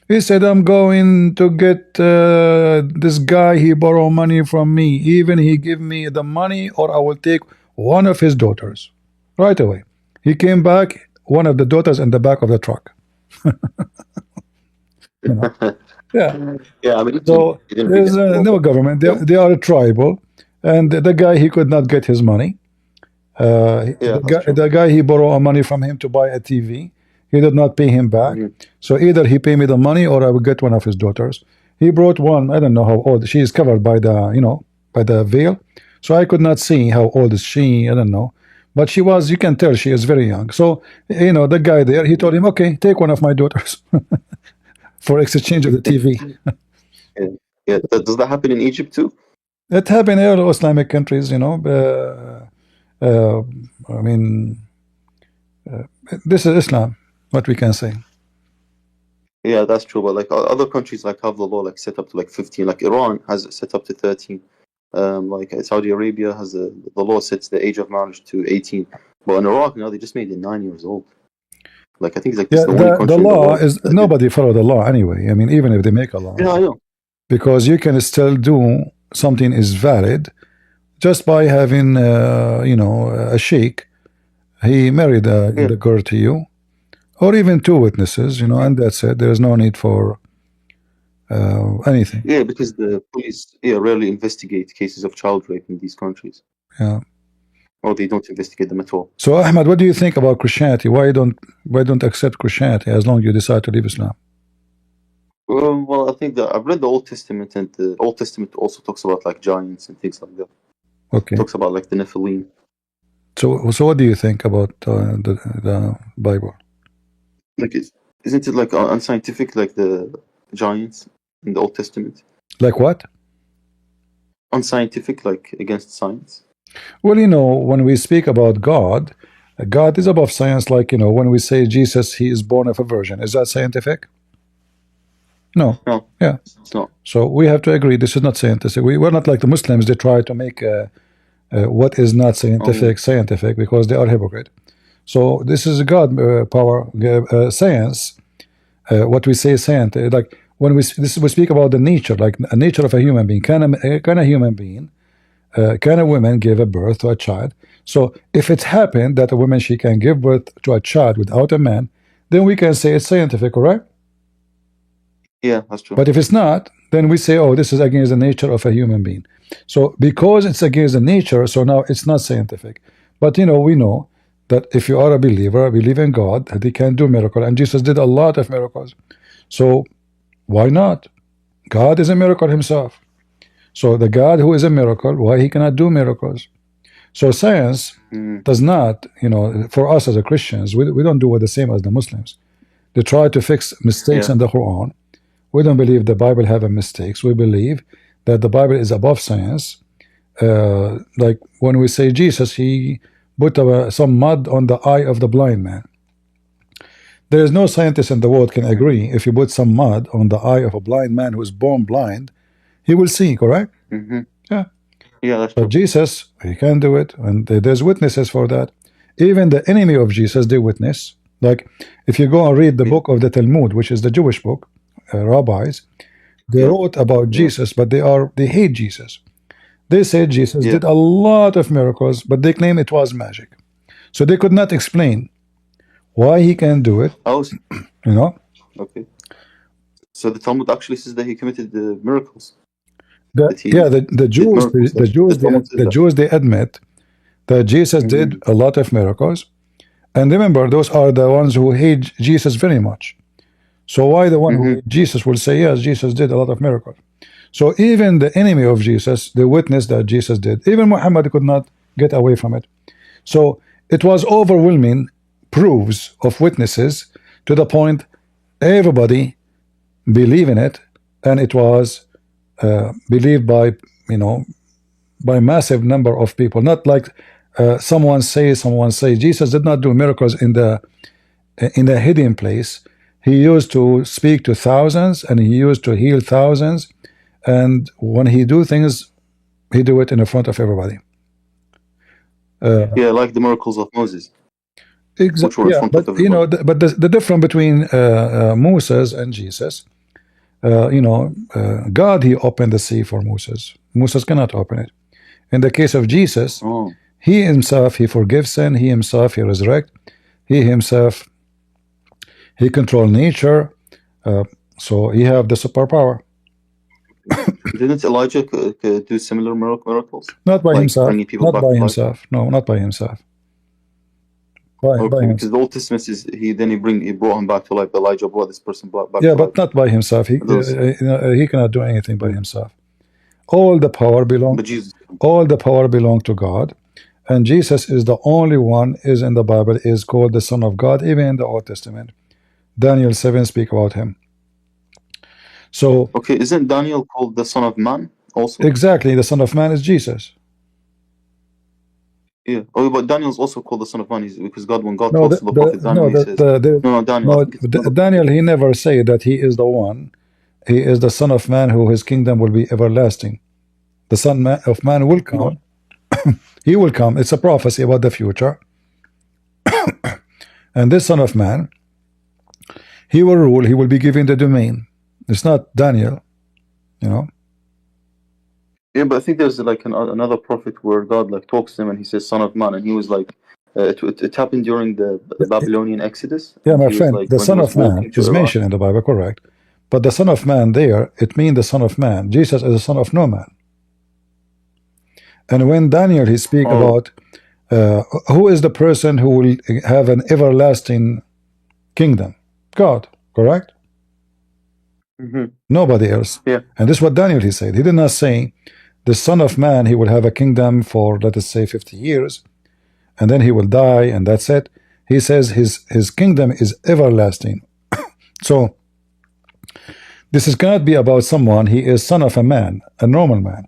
S1: He said, "I'm going to get this guy. He borrow money from me. Even he give me the money, or I will take one of his daughters." Right away, he came back. One of the daughters in the back of the truck. Yeah.
S5: Yeah, I mean,
S1: so there's no government. They are a tribal, and the guy, he could not get his money. The guy, he borrowed money from him to buy a TV. He did not pay him back. So either he pay me the money, or I will get one of his daughters. He brought one. I don't know how old. She is covered by the by the veil, so I could not see how old is she. I don't know, but she was. You can tell she is very young. So the guy there, he told him, "Okay, take one of my daughters." For exchange of the TV.
S5: Yeah. Does that happen in Egypt too?
S1: It happened in all Islamic countries, I mean, this is Islam, what we can say.
S5: Yeah, that's true. But like other countries, like have the law like set up to like 15. Like Iran has it set up to 13. Like Saudi Arabia has the law sets the age of marriage to 18. But in Iraq now they just made it 9 years old. Like I think it's like the only country
S1: the
S5: in
S1: law
S5: world
S1: is nobody follow the law anyway. I mean, even if they make a law.
S5: Yeah, I know.
S1: Because you can still do something is valid just by having a sheikh. He married the girl to you, or even 2 witnesses, and that's it. There's no need for anything.
S5: Yeah, because the police rarely investigate cases of child rape in these countries.
S1: Yeah.
S5: Or they don't investigate them at all.
S1: So Ahmad, what do you think about Christianity? Why don't accept Christianity as long as you decide to leave Islam?
S5: Well, I think that I've read the Old Testament, and the Old Testament also talks about like giants and things like that.
S1: Okay.
S5: It talks about like the Nephilim.
S1: So what do you think about the Bible?
S5: Like, isn't it like unscientific, like the giants in the Old Testament?
S1: Like what?
S5: Unscientific, like against science.
S1: Well, when we speak about God, God is above science. Like, when we say Jesus, he is born of a virgin, is that scientific? No. Yeah.
S5: It's not.
S1: So we have to agree this is not scientific. We're not like the Muslims. They try to make what is not scientific because they are hypocrite. So this is God power science. What we say science, like when we speak about the nature, like a nature of a human being. Can a human being, can a woman give a birth to a child? So if it happened that a woman, she can give birth to a child without a man, then we can say it's scientific, correct?
S5: Yeah, that's true.
S1: But if it's not, then we say, oh, this is against the nature of a human being. So because it's against the nature, so now it's not scientific. But we know that if you are a believer, believe in God, that he can do miracles, and Jesus did a lot of miracles. So why not? God is a miracle himself. So the God who is a miracle, why he cannot do miracles? So science does not, for us as a Christians, we don't do the same as the Muslims. They try to fix mistakes in the Quran. We don't believe the Bible have a mistakes. We believe that the Bible is above science. Like when we say Jesus, he put some mud on the eye of the blind man. There is no scientist in the world can agree if you put some mud on the eye of a blind man who is born blind, he will see, correct? Yeah.
S5: Yeah, that's
S1: But
S5: true.
S1: Jesus, he can do it, and there's witnesses for that. Even the enemy of Jesus, they witness. Like, if you go and read the book of the Talmud, which is the Jewish book, rabbis, they wrote about Jesus, but they hate Jesus. They said Jesus did a lot of miracles, but they claim it was magic. So they could not explain why he can do it.
S5: Oh,
S1: You know?
S5: okay. So the Talmud actually says that he committed the miracles.
S1: The Jews they admit that Jesus did a lot of miracles, and remember, those are the ones who hate Jesus very much. So why the one who hates Jesus will say, yes, Jesus did a lot of miracles? So even the enemy of Jesus, they witnessed that Jesus did. Even Muhammad could not get away from it. So it was overwhelming proofs of witnesses to the point everybody believed in it, and it was believed by, you know, by massive number of people. Not like someone say Jesus did not do miracles in the hidden place. He used to speak to thousands, and he used to heal thousands, and when he do things, he do it in the front of everybody.
S5: Yeah, like the miracles of Moses.
S1: Exactly. Yeah, but you know, the difference between Moses and Jesus, you know, God, he opened the sea for Moses. Moses cannot open it. In the case of Jesus, he himself, he forgives sin. He himself, he resurrect. He himself, he control nature. So he have the superpower.
S5: Didn't Elijah do similar miracles?
S1: Not by
S5: like
S1: himself.
S5: Not
S1: by himself. No, not by himself. By
S5: because the Old Testament says he brought him back to life. Elijah brought this person back.
S1: Yeah, but not by himself. He cannot do anything by himself. All the power belongs. All the power belong to God, and Jesus is the only one is in the Bible is called the Son of God. Even in the Old Testament, Daniel 7 speak about him. So
S5: okay, isn't Daniel called the Son of Man also?
S1: Exactly, the Son of Man is Jesus.
S5: Yeah. Oh, but Daniel's also called the Son of Man because when God talks to the prophet Daniel, he says, Daniel.
S1: Daniel, he never say that he is the one. He is the Son of Man who his kingdom will be everlasting. The Son of Man will come. He will come. It's a prophecy about the future. And this Son of Man, he will rule. He will be given the domain. It's not Daniel, you know.
S5: Yeah, but I think there's like another prophet where God like talks to him and he says Son of Man, and he was like it happened during the Babylonian Exodus.
S1: Yeah, my friend, like, the Son of Man is mentioned in the Bible, correct? But the Son of Man there, it means the Son of Man. Jesus is the Son of no man. And when Daniel he speak about who is the person who will have an everlasting kingdom, God, correct? Nobody else.
S5: Yeah.
S1: And this is what Daniel he said. He did not say the Son of Man, he will have a kingdom for, let us say, 50 years, and then he will die, and that's it. He says his kingdom is everlasting. So this cannot be about someone, he is son of a man, a normal man.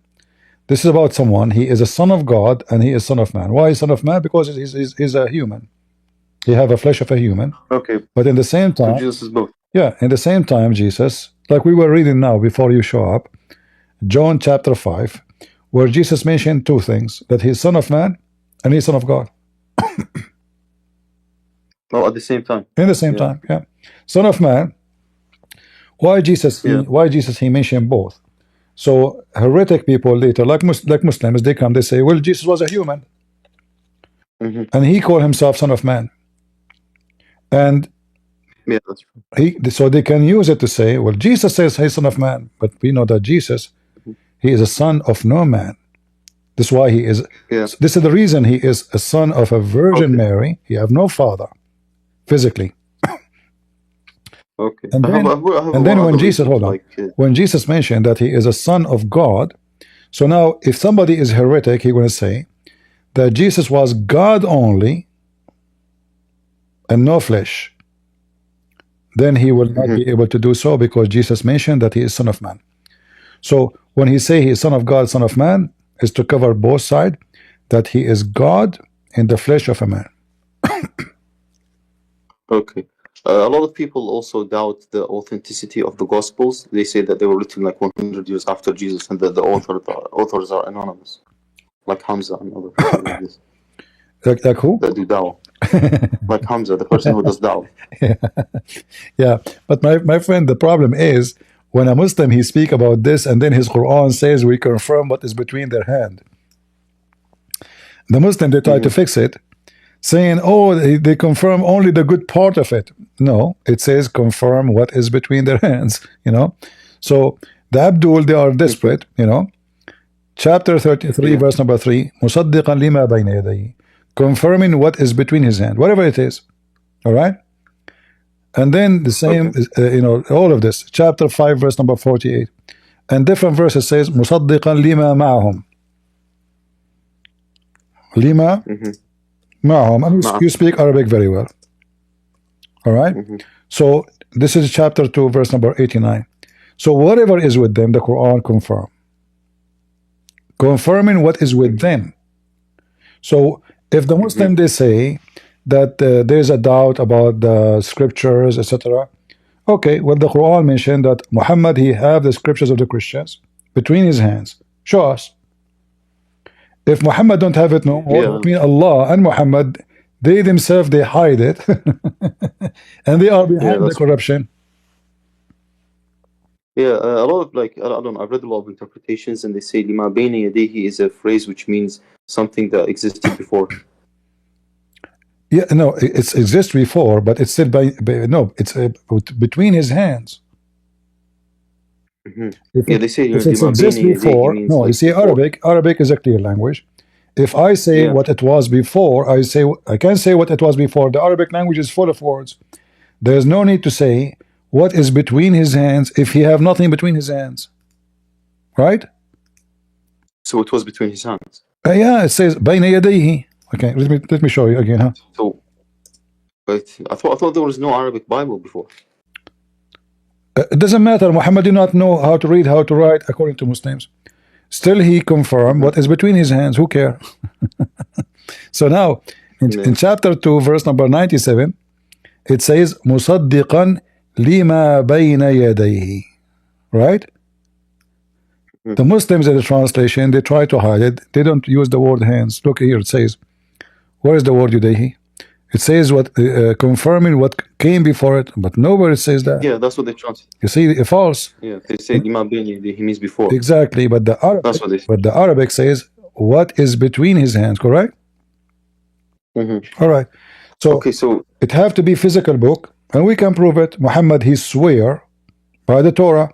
S1: This is about someone, he is a son of God, and he is son of man. Why son of man? Because he's a human. He have a flesh of a human.
S5: Okay.
S1: But in the same time,
S5: so Jesus is both.
S1: Yeah, in the same time, Jesus, like we were reading now before you show up, John chapter 5, where Jesus mentioned two things, that he's son of man and he's son of God.
S5: Oh, at the same time.
S1: In the same time, yeah. Son of man. Why Jesus? Why Jesus? He mentioned both. So heretic people later, like Muslims, they come, they say, well, Jesus was a human, and he called himself son of man, and
S5: yeah, that's true.
S1: So they can use it to say, well, Jesus says he's son of man, but we know that Jesus, he is a son of no man. This is why he is. This is the reason he is a son of a Virgin Mary. He have no father, physically.
S5: Okay.
S1: And then when Jesus, hold on, when Jesus mentioned that he is a son of God, so now if somebody is heretic, he's going to say that Jesus was God only and no flesh. Then he will not be able to do so, because Jesus mentioned that he is son of man. So when he say he is son of God, son of man, is to cover both sides, that he is God in the flesh of a man.
S5: Okay. A lot of people also doubt the authenticity of the Gospels. They say that they were written like 100 years after Jesus, and that the authors are anonymous, like Hamza and other people like this.
S1: Like who?
S5: That do dawah. Like Hamza, the person who does dawah.
S1: Yeah, but my friend, the problem is when a Muslim he speak about this, and then his Quran says we confirm what is between their hand. The Muslim they try to fix it, saying, oh, they confirm only the good part of it. No, it says confirm what is between their hands, you know. So the Abdul, they are desperate, you know. Chapter 33, verse number 3, مُصَدِّقًا لِمَا بَيْنَ يَدَيْهِ, confirming what is between his hand, whatever it is. All right. And then the same, you know, all of this. Chapter 5, verse number 48. And different verses says, مُصَدِّقًا لِمَا مَعَهُمْ. Lima ma'ahum. And you speak Arabic very well. All right. So this is chapter 2, verse number 89. So whatever is with them, the Quran confirming what is with them. So if the Muslim they say that there is a doubt about the scriptures, etc. Okay, well the Quran mentioned that Muhammad he have the scriptures of the Christians between his hands. Show us. If Muhammad don't have it no more, between Allah and Muhammad, they themselves they hide it, and they are behind the corruption.
S5: Yeah, a lot of like I don't know. I've read a lot of interpretations, and they say "lima bayna yadayhi" is a phrase which means something that existed before.
S1: Yeah, no, it exists before, but it's said by no, it's between his hands.
S5: Yeah, they say
S1: if it exists before. No, you see, Arabic is a clear language. If I say what it was before, I can say what it was before. The Arabic language is full of words. There is no need to say what is between his hands if he have nothing between his hands, right?
S5: So it was between his hands.
S1: Yeah, it says bayna yadayhi. Okay, let me show you again, huh?
S5: So, but I thought there was no Arabic Bible before.
S1: It doesn't matter. Muhammad did not know how to read, how to write, according to Muslims. Still, he confirmed what is between his hands. Who cares? So now, in chapter 2, verse number 97, it says, مُصَدِّقًا لِمَا بَيْنَ يَدَيْهِ. Right? The Muslims in the translation, they try to hide it. They don't use the word hands. Look here, it says, where is the word yadayhi? It says what confirming what came before it, but nowhere it says that.
S5: Yeah, that's what they translate.
S1: You see, false.
S5: Yeah, they say lima bayna yadayhi, he means before.
S1: Exactly, but the Arabic,
S5: that's what they say.
S1: But the Arabic says what is between his hands, correct? All right. So,
S5: okay, so
S1: it have to be physical book, and we can prove it. Muhammad he swear by the Torah,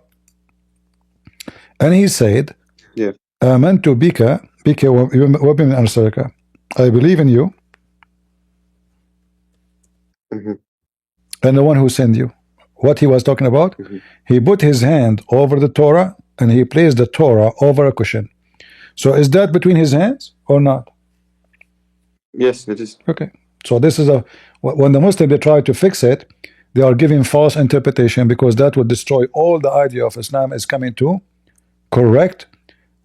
S1: and he said,
S5: "Yeah,
S1: amantu bika wa biman arsalaka." I believe in you, and the one who sent you. What he was talking about? He put his hand over the Torah, and he placed the Torah over a cushion. So is that between his hands or not?
S5: Yes, it is.
S1: Okay. So this is when the Muslims they try to fix it, they are giving false interpretation, because that would destroy all the idea of Islam is coming to correct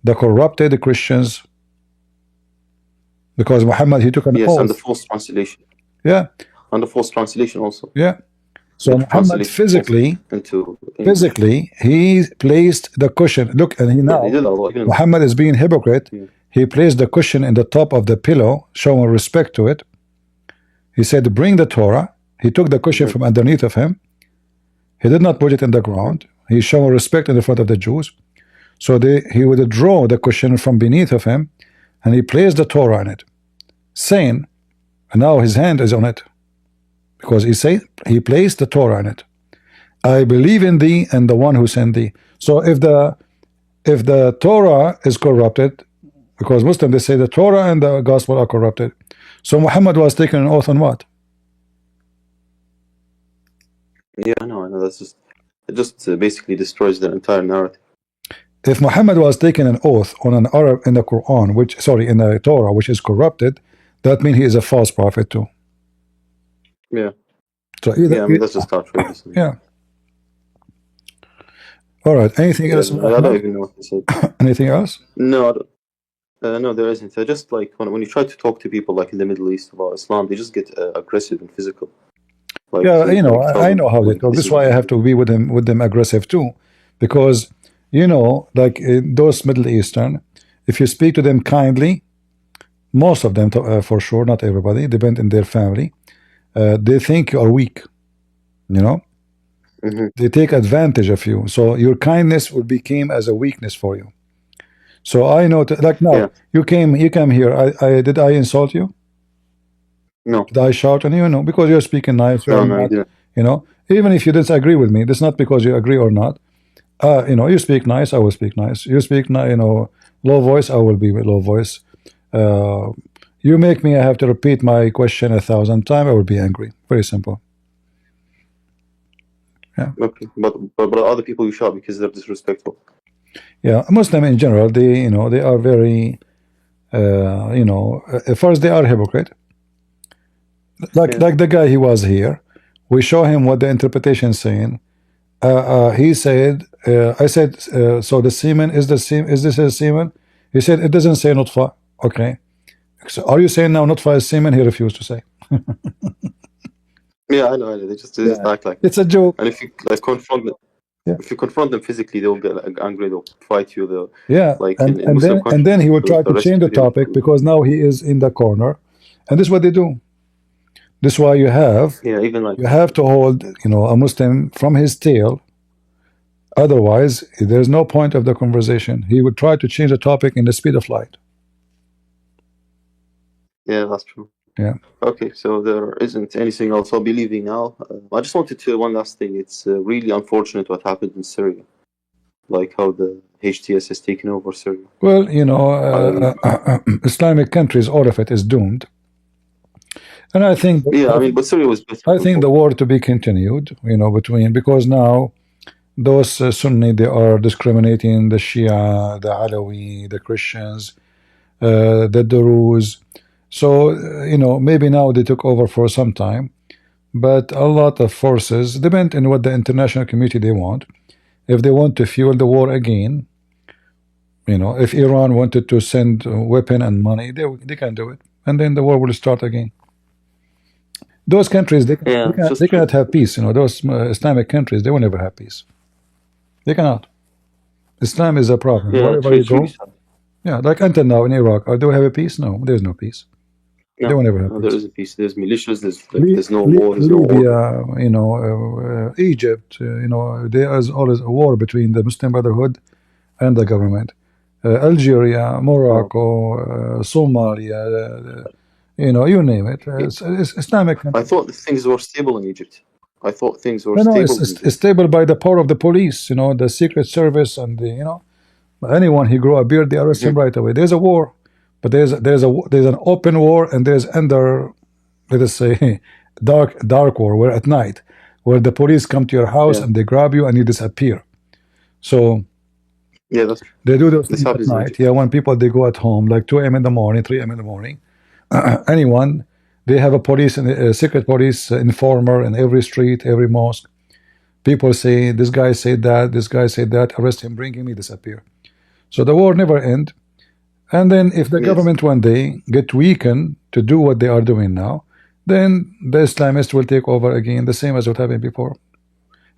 S1: the corrupted Christians, because Muhammad he took an oath.
S5: And the false translation.
S1: Yeah.
S5: And the false translation also.
S1: Yeah. So Muhammad physically he placed the cushion. Look, and he now Muhammad is being hypocrite. He placed the cushion in the top of the pillow, showing respect to it. He said, bring the Torah. He took the cushion from underneath of him. He did not put it in the ground. He's showing respect in the front of the Jews. So he would draw the cushion from beneath of him, and he placed the Torah in it, saying, and now his hand is on it, because he placed the Torah in it. I believe in thee and the one who sent thee. So if the Torah is corrupted, because Muslims they say the Torah and the Gospel are corrupted, so Muhammad was taking an oath on what?
S5: Yeah, I know. That's it just basically destroys the entire narrative.
S1: If Muhammad was taking an oath on an Arab in the Quran, in the Torah, which is corrupted, that means he is a false prophet too.
S5: Yeah.
S1: So
S5: that's just outrageous.
S1: Yeah. All right. Anything else?
S5: I don't even know what to say.
S1: Anything else?
S5: No, No, there isn't. Just like when you try to talk to people like in the Middle East about Islam, they just get aggressive and physical. Like,
S1: yeah, you know,
S5: like
S1: I know how they
S5: like,
S1: talk. This is why I have to be with them aggressive too, because you know, like those Middle Eastern, if you speak to them kindly, most of them, for sure, not everybody, depend in their family, they think you are weak. You know, they take advantage of you. So your kindness will become as a weakness for you. So I know, like now, you came here. Did I insult you?
S5: No.
S1: Did I shout on you? No, because you're speaking nice.
S5: No, you didn't.
S1: You know, even if you disagree with me, that's not because you agree or not. You know, you speak nice, I will speak nice. You speak, you know, low voice, I will be with low voice. You make me, I have to repeat my question 1,000 times, I will be angry. Very simple. Yeah.
S5: Okay, but other people you shout because they're disrespectful. Yeah,
S1: Muslim in general, they, you know, they are very, you know, first they are hypocrite. Like the guy, he was here. We show him what the interpretation is saying. He said, I said, so the semen is this a semen? He said, it doesn't say nutfa. Okay. So are you saying now nutfa is semen? He refused to say.
S5: Yeah, I know. They just act like
S1: it's a joke.
S5: And if you like confront them, if you confront them physically, they'll get angry. They'll fight you. They'll, like
S1: and then he will try to change the topic because now he is in the corner, and this is what they do. This is why you have
S5: even like
S1: you have to hold, you know, a Muslim from his tail. Otherwise, there's no point of the conversation. He would try to change the topic in the speed of light.
S5: Yeah, that's true.
S1: Yeah.
S5: Okay, so there isn't anything else I'll be leaving now. I just wanted to one last thing. It's really unfortunate what happened in Syria, like how the HTS has taken over Syria.
S1: Well, you know, Islamic countries, all of it is doomed. And I think,
S5: I mean, but Syria was better.
S1: I think the war to be continued, you know, because now those Sunni, they are discriminating the Shia, the Alawi, the Christians, the Druze. So, you know, maybe now they took over for some time, but a lot of forces depend on what the international community they want. If they want to fuel the war again, you know, if Iran wanted to send weapon and money, they can do it, and then the war will start again. Those countries, they cannot have peace. You know, those Islamic countries, they will never have peace. They cannot. Islam is a problem. Wherever you go, like until now in Iraq, do we have a peace? No, there's no peace.
S5: No,
S1: they will never have peace.
S5: There is a peace. There's militias. There's no war. There's
S1: Libya, you know, Egypt, you know, there is always a war between the Muslim Brotherhood and the government. Algeria, Morocco, Somalia, you know, you name it. It's Islamic.
S5: I thought things were stable in Egypt. I thought things were
S1: stable.
S5: It's
S1: stable by the power of the police, you know, the Secret Service, and the, you know, anyone who grow a beard, they arrest him right away. There's a war, but there's an open war, and there's under, let us say, dark war, where at night, where the police come to your house and they grab you and you disappear. So they do those things at night. Yeah, when people they go at home, like 2 a.m. in the morning, 3 a.m. in the morning. Anyone, they have a police and a secret police informer in every street, every mosque. People say this guy said that, this guy said that, arrest him, bring him, he disappear. So the war never end. And then if the government one day get weakened to do what they are doing now, then the Islamists will take over again, the same as what happened before.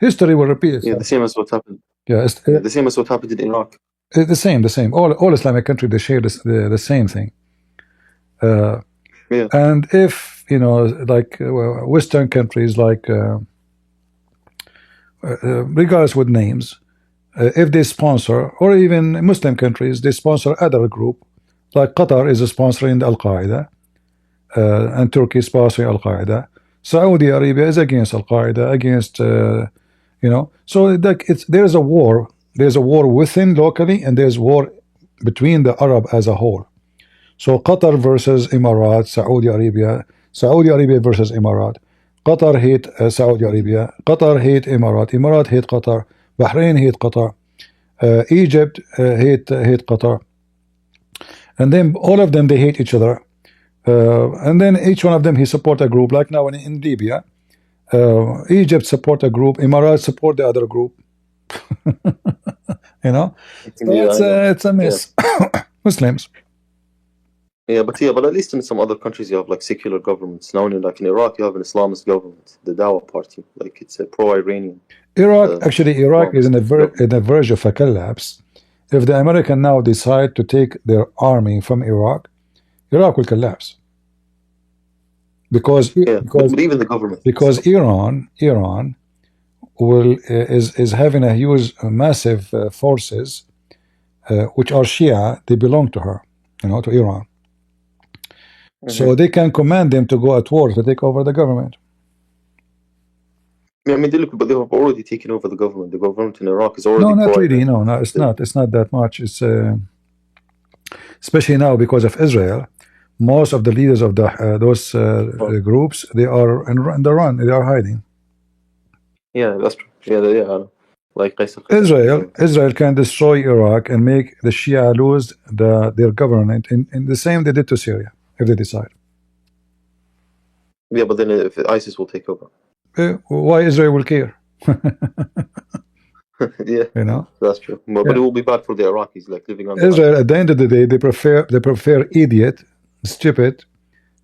S1: History will repeat itself.
S5: Yeah, the same as what happened. The same as what happened in Iraq.
S1: The same. All Islamic countries, they share the same thing. And if, you know, like Western countries, like regardless with names, if they sponsor, or even Muslim countries, they sponsor other group, like Qatar is sponsoring Al-Qaeda, and Turkey is sponsoring Al-Qaeda. Saudi Arabia is against Al-Qaeda, against, you know, so there's a war. There's a war within locally, and there's war between the Arab as a whole. So Qatar versus Emirat, Saudi Arabia versus Emirat. Qatar hate Saudi Arabia, Qatar hate Emirat, Emirat hate Qatar, Bahrain hate Qatar, Egypt hate Qatar, and then all of them they hate each other, and then each one of them he support a group. Like now in Libya, Egypt support a group, Emirat support the other group. You know, so it's a mess. Muslims.
S5: but at least in some other countries you have like secular governments. Now, like in Iraq, you have an Islamist government, the Dawa party. Like it's a pro-Iranian.
S1: Iraq, actually, Iraq is in the verge of a collapse. If the American now decide to take their army from Iraq, Iraq will collapse. Because
S5: but even the government.
S1: Because Iran will is having a huge, massive forces, which are Shia. They belong to her, to Iran. So they can command them to go at war to take over the government.
S5: I mean, but they have already taken over the government. The government in Iraq is already.
S1: No, not really. No, it's not. It's not that much. It's especially now because of Israel. Most of the leaders of those groups, they are in the run. They are hiding.
S5: Yeah, that's true. Yeah. Like
S1: Israel can destroy Iraq and make the Shia lose their government in the same they did to Syria if they decide.
S5: Yeah, but then if ISIS will take over,
S1: why Israel will care?
S5: Yeah, that's true. But it will be bad for the Iraqis, like living on
S1: Israel. At the end of the day, they prefer idiot, stupid,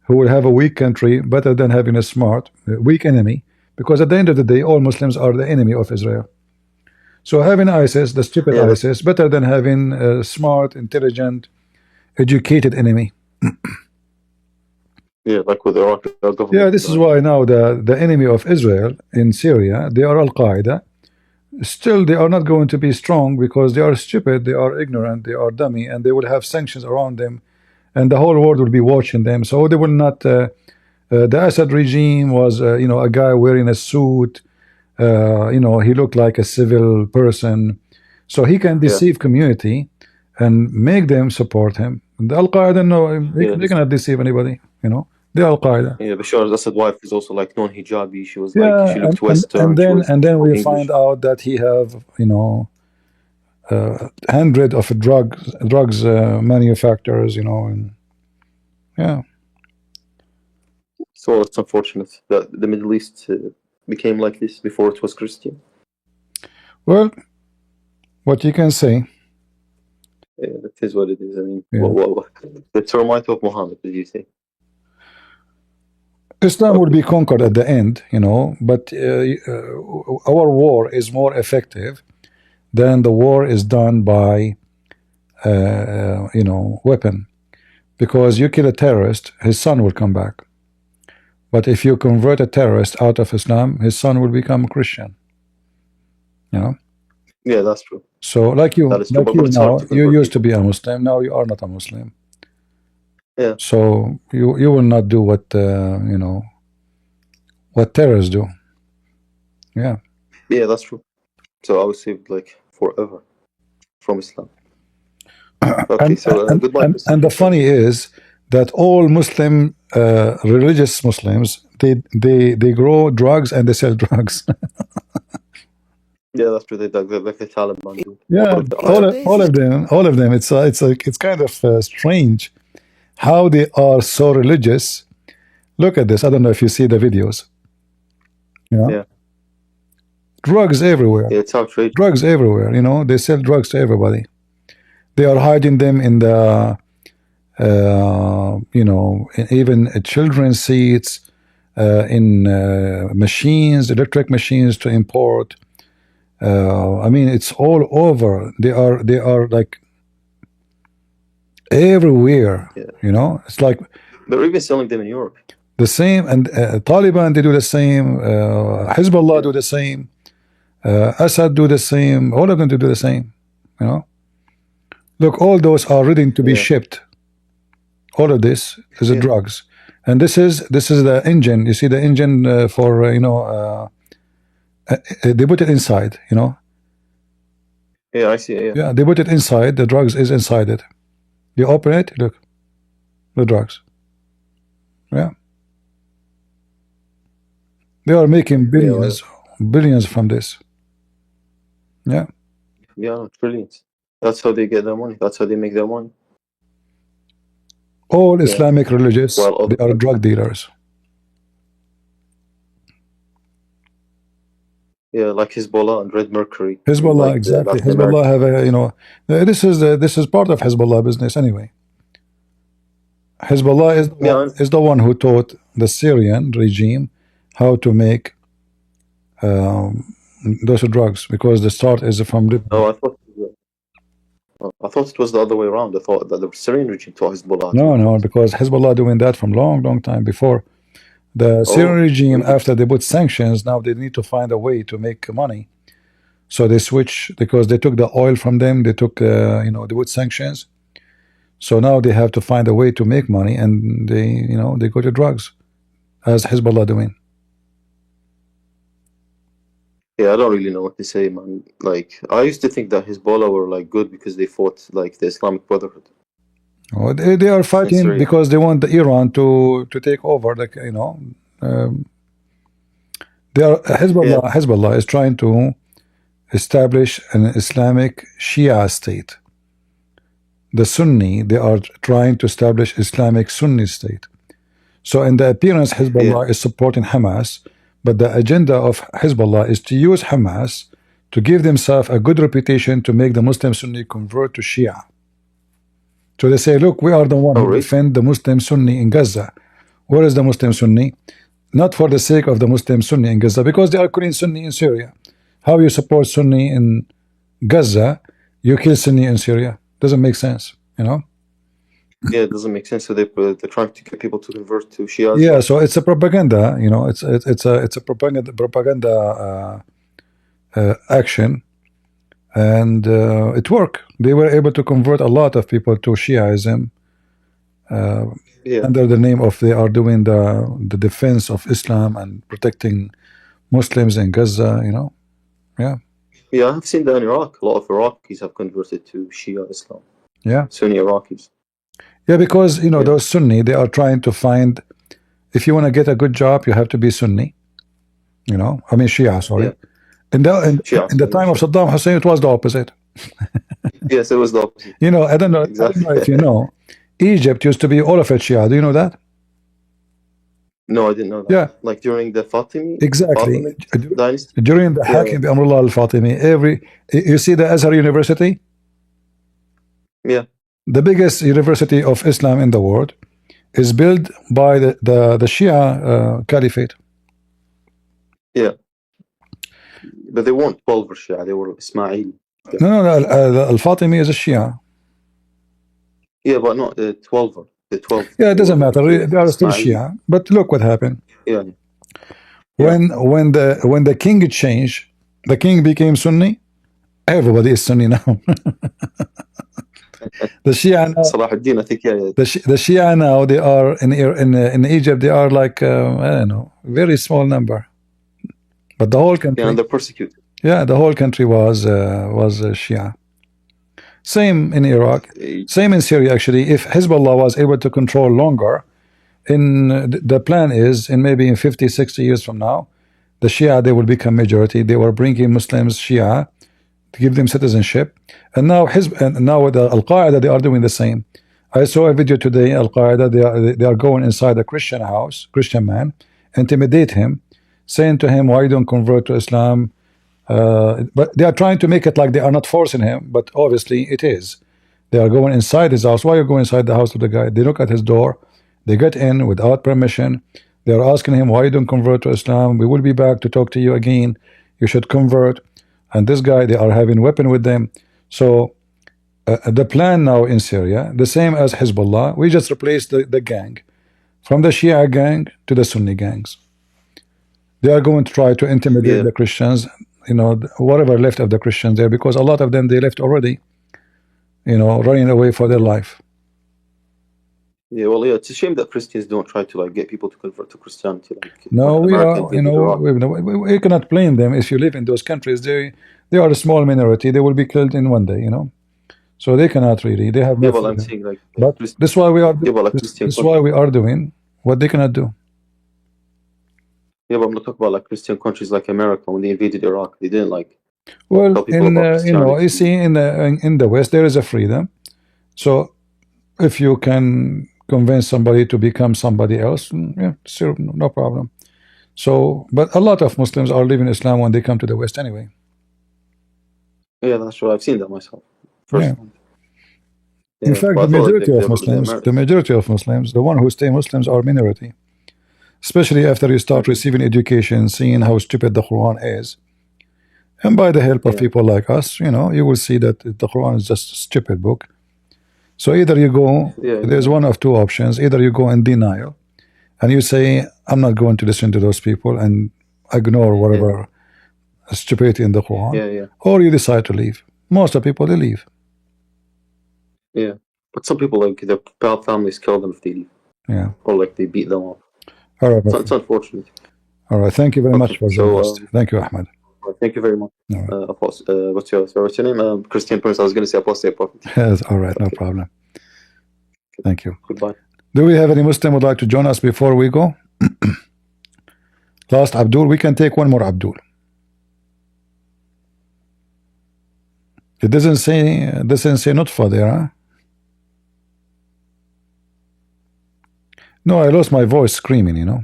S1: who will have a weak country better than having a smart, weak enemy. Because at the end of the day, all Muslims are the enemy of Israel. So having ISIS, the stupid ISIS, better than having a smart, intelligent, educated enemy.
S5: Yeah, like with Iraq.
S1: Yeah, this is why now the enemy of Israel in Syria, they are Al-Qaeda. Still, they are not going to be strong because they are stupid, they are ignorant, they are dummy, and they will have sanctions around them, and the whole world will be watching them. So they will not. The Assad regime was, a guy wearing a suit. He looked like a civil person, so he can deceive community and make them support him. The Al-Qaeda, no, they cannot deceive anybody. The Al-Qaeda.
S5: Yeah, Bashar al-Assad's wife is also like non-hijabi. She was like, she looked Western.
S1: And then we find out that he have, hundred of drugs manufacturers, and yeah.
S5: So it's unfortunate that the Middle East became like this before it was Christian.
S1: Well, what you can say.
S5: Yeah, that is what it is. I mean, the termite of Muhammad, did you say?
S1: Islam will be conquered at the end, but our war is more effective than the war is done by, weapon. Because you kill a terrorist, his son will come back. But if you convert a terrorist out of Islam, his son will become a Christian.
S5: Yeah, that's true.
S1: So like you now, you used to be a Muslim, now you are not a Muslim.
S5: Yeah.
S1: So you will not do what what terrorists do. Yeah.
S5: Yeah, that's true. So I was saved like forever from Islam. Okay, goodbye.
S1: And the funny is that all Muslim religious Muslims they grow drugs and they sell drugs.
S5: Yeah, that's true. They like the Taliban do.
S1: Yeah, all of them. It's kind of strange how they are so religious. Look at this. I don't know if you see the videos.
S5: Yeah.
S1: Drugs everywhere.
S5: Yeah, it's outrageous.
S1: Drugs everywhere. They sell drugs to everybody. They are hiding them in the, even children's seats, in machines, electric machines to import. I mean, it's all over. They are like everywhere.
S5: Yeah.
S1: It's like
S5: they're even selling them in Europe.
S1: The same, and Taliban, they do the same. Hezbollah do the same. Assad do the same. All of them do the same. Look, all those are ready to be shipped. All of this is drugs, and this is the engine. You see the engine for they put it inside.
S5: Yeah, I see.
S1: Yeah, they put it inside. The drugs is inside it. You open it. Look, the drugs. Yeah. They are making billions from this. Yeah.
S5: Yeah, trillions. That's how they get their money. That's how they make their money.
S1: All Islamic religious, they are drug dealers.
S5: Yeah, like Hezbollah and Red Mercury.
S1: Hezbollah, exactly. Hezbollah have a, this is part of Hezbollah business anyway. Hezbollah
S5: Yeah,
S1: is the one who taught the Syrian regime how to make those drugs, because the start is from Lebanon.
S5: I thought it was the other way around. I thought that the Syrian regime taught Hezbollah.
S1: No, because Hezbollah doing that from long time before. The Syrian regime,
S5: really?
S1: after they put sanctions, now they need to find a way to make money. So they switch, because they took the oil from them. They took, they put sanctions. So now they have to find a way to make money, and they go to drugs, as Hezbollah doing.
S5: Yeah, I don't really know what to say, man. Like, I used to think that Hezbollah were like good because they fought like the Islamic Brotherhood.
S1: Oh, they are fighting because they want the Iran to take over. They are Hezbollah is trying to establish an Islamic Shia state. The Sunni, they are trying to establish Islamic Sunni state. So in the appearance, Hezbollah is supporting Hamas, but the agenda of Hezbollah is to use Hamas to give themselves a good reputation, to make the Muslim Sunni convert to Shia. So they say, look, we are the one who defend the Muslim Sunni in Gaza. Where is the Muslim Sunni? Not for the sake of the Muslim Sunni in Gaza, because they are killing Sunni in Syria. How you support Sunni in Gaza, you kill Sunni in Syria? Doesn't make sense, Yeah,
S5: it doesn't make sense. So they're trying to get people to convert to Shia.
S1: Yeah, so it's a propaganda, it's a propaganda action, and it worked. They were able to convert a lot of people to Shiaism under the name of they are doing the defense of Islam and protecting Muslims in Gaza.
S5: Yeah, I've seen that in Iraq. A lot of Iraqis have converted to Shia Islam.
S1: Yeah,
S5: Sunni Iraqis.
S1: Yeah, because those Sunni, they are trying to find, if you want to get a good job, you have to be Sunni. I mean Shia, sorry.
S5: Yeah.
S1: In the time of Saddam Hussein, it was the opposite.
S5: Yes, it was the opposite.
S1: I don't know if you know, Egypt used to be all of it Shia. Do you know that?
S5: No, I didn't know that.
S1: Yeah.
S5: Like during the Fatimi?
S1: Exactly.
S5: Fatimid dynasty?
S1: During the Hakim bi Amrullah al-Fatimi, you see the Azhar University?
S5: Yeah.
S1: The biggest university of Islam in the world is built by the Shia Caliphate.
S5: Yeah. But they weren't 12 Shia, they were Ismaili.
S1: No, Al-Fatimi is a Shia.
S5: Yeah, but not the 12. The 12.
S1: Yeah, it doesn't matter. They are still Shia. But look what happened.
S5: Yeah.
S1: When the king changed, the king became Sunni. Everybody is Sunni now. The Shia now,
S5: Salahuddin, I think,
S1: the Shia now, they are in Egypt. They are like I don't know, very small number. But the whole country,
S5: and they're persecuted.
S1: Yeah, the whole country was Shia. Same in Iraq, same in Syria. Actually, if Hezbollah was able to control longer, the plan is in maybe in 50-60 years from now, the Shia, they will become majority. They were bringing Muslims Shia to give them citizenship, and now now the Al-Qaeda, they are doing the same. I saw a video today. Al-Qaeda, they are going inside a Christian house, Christian man, intimidate him, saying to him, why you don't convert to Islam? But they are trying to make it like they are not forcing him, but obviously it is. They are going inside his house. Why you go inside the house of the guy? They look at his door, they get in without permission. They are asking him, why you don't convert to Islam? We will be back to talk to you again. You should convert. And this guy, they are having weapon with them. So the plan now in Syria, the same as Hezbollah, we just replaced the gang from the Shia gang to the Sunni gangs. They are going to try to intimidate the Christians, whatever left of the Christians there, because a lot of them, they left already, running away for their life.
S5: Yeah, well, it's a shame that Christians don't try to get people to convert to Christianity.
S1: No, we cannot blame them. If you live in those countries, they are a small minority. They will be killed in one day, So they cannot really. They have no freedom.
S5: I'm saying
S1: but this is why we are. This is why we are doing what they cannot do.
S5: Yeah, but I'm not talking about Christian countries like America. When they invaded Iraq, they didn't
S1: Well, you see, in the West there is a freedom. So if you can convince somebody to become somebody else, yeah, sure, no problem. So, but a lot of Muslims are leaving Islam when they come to the West anyway.
S5: Yeah, that's true. I've seen that myself.
S1: Yeah. In fact,
S5: But I
S1: the
S5: thought
S1: majority of
S5: they're
S1: Muslims,
S5: married.
S1: the one who stay Muslims are minority. Especially after you start receiving education, seeing how stupid the Quran is. And by the help of people like us, you know, you will see that the Quran is just a stupid book. So either you go, there's one of two options. Either you go in denial and you say, I'm not going to listen to those people and ignore whatever stupidity in the Quran, or you decide to leave. Most of the people, they leave.
S5: Yeah, but some people, like, their families kill them if they leave.
S1: Yeah.
S5: Or like they beat them up.
S1: All right.
S5: It's unfortunate.
S1: All right. Thank you very much for joining us. Thank you, Ahmed.
S5: Thank you very much.
S1: Right.
S5: What's your name? Christian Prince. I was going to say apostate prophet.
S1: Yes. All right. No problem. Thank you.
S5: Goodbye.
S1: Do we have any Muslim who would like to join us before we go? Last Abdul. We can take one more Abdul. It doesn't say nutfa there, huh? No, I lost my voice screaming, you know.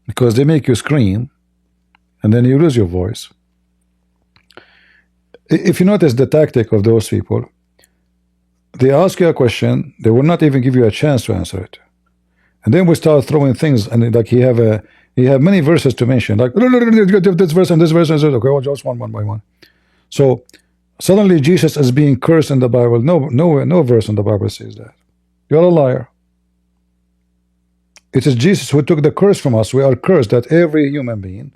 S1: Because they make you scream and then you lose your voice. If you notice the tactic of those people, they ask you a question, they will not even give you a chance to answer it. And then we start throwing things, and like he have many verses to mention, like this verse and this verse, and okay, well, just one by one. So suddenly Jesus is being cursed in the Bible. No verse in the Bible says that. You're a liar. It is Jesus who took the curse from us. We are cursed, that every human being,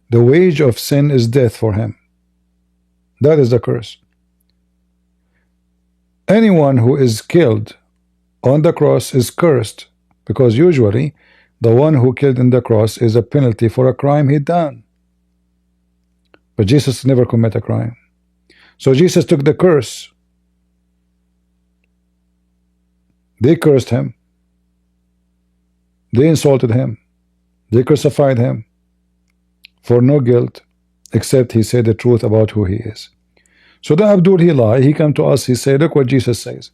S1: the wage of sin is death for him. That is the curse. Anyone who is killed on the cross is cursed, because usually the one who killed in the cross is a penalty for a crime he done. But Jesus never committed a crime. So Jesus took the curse. They cursed him. They insulted him. They crucified him for no guilt, except he said the truth about who he is. So the Abdul, he lied. He come to us, he said, look what Jesus says.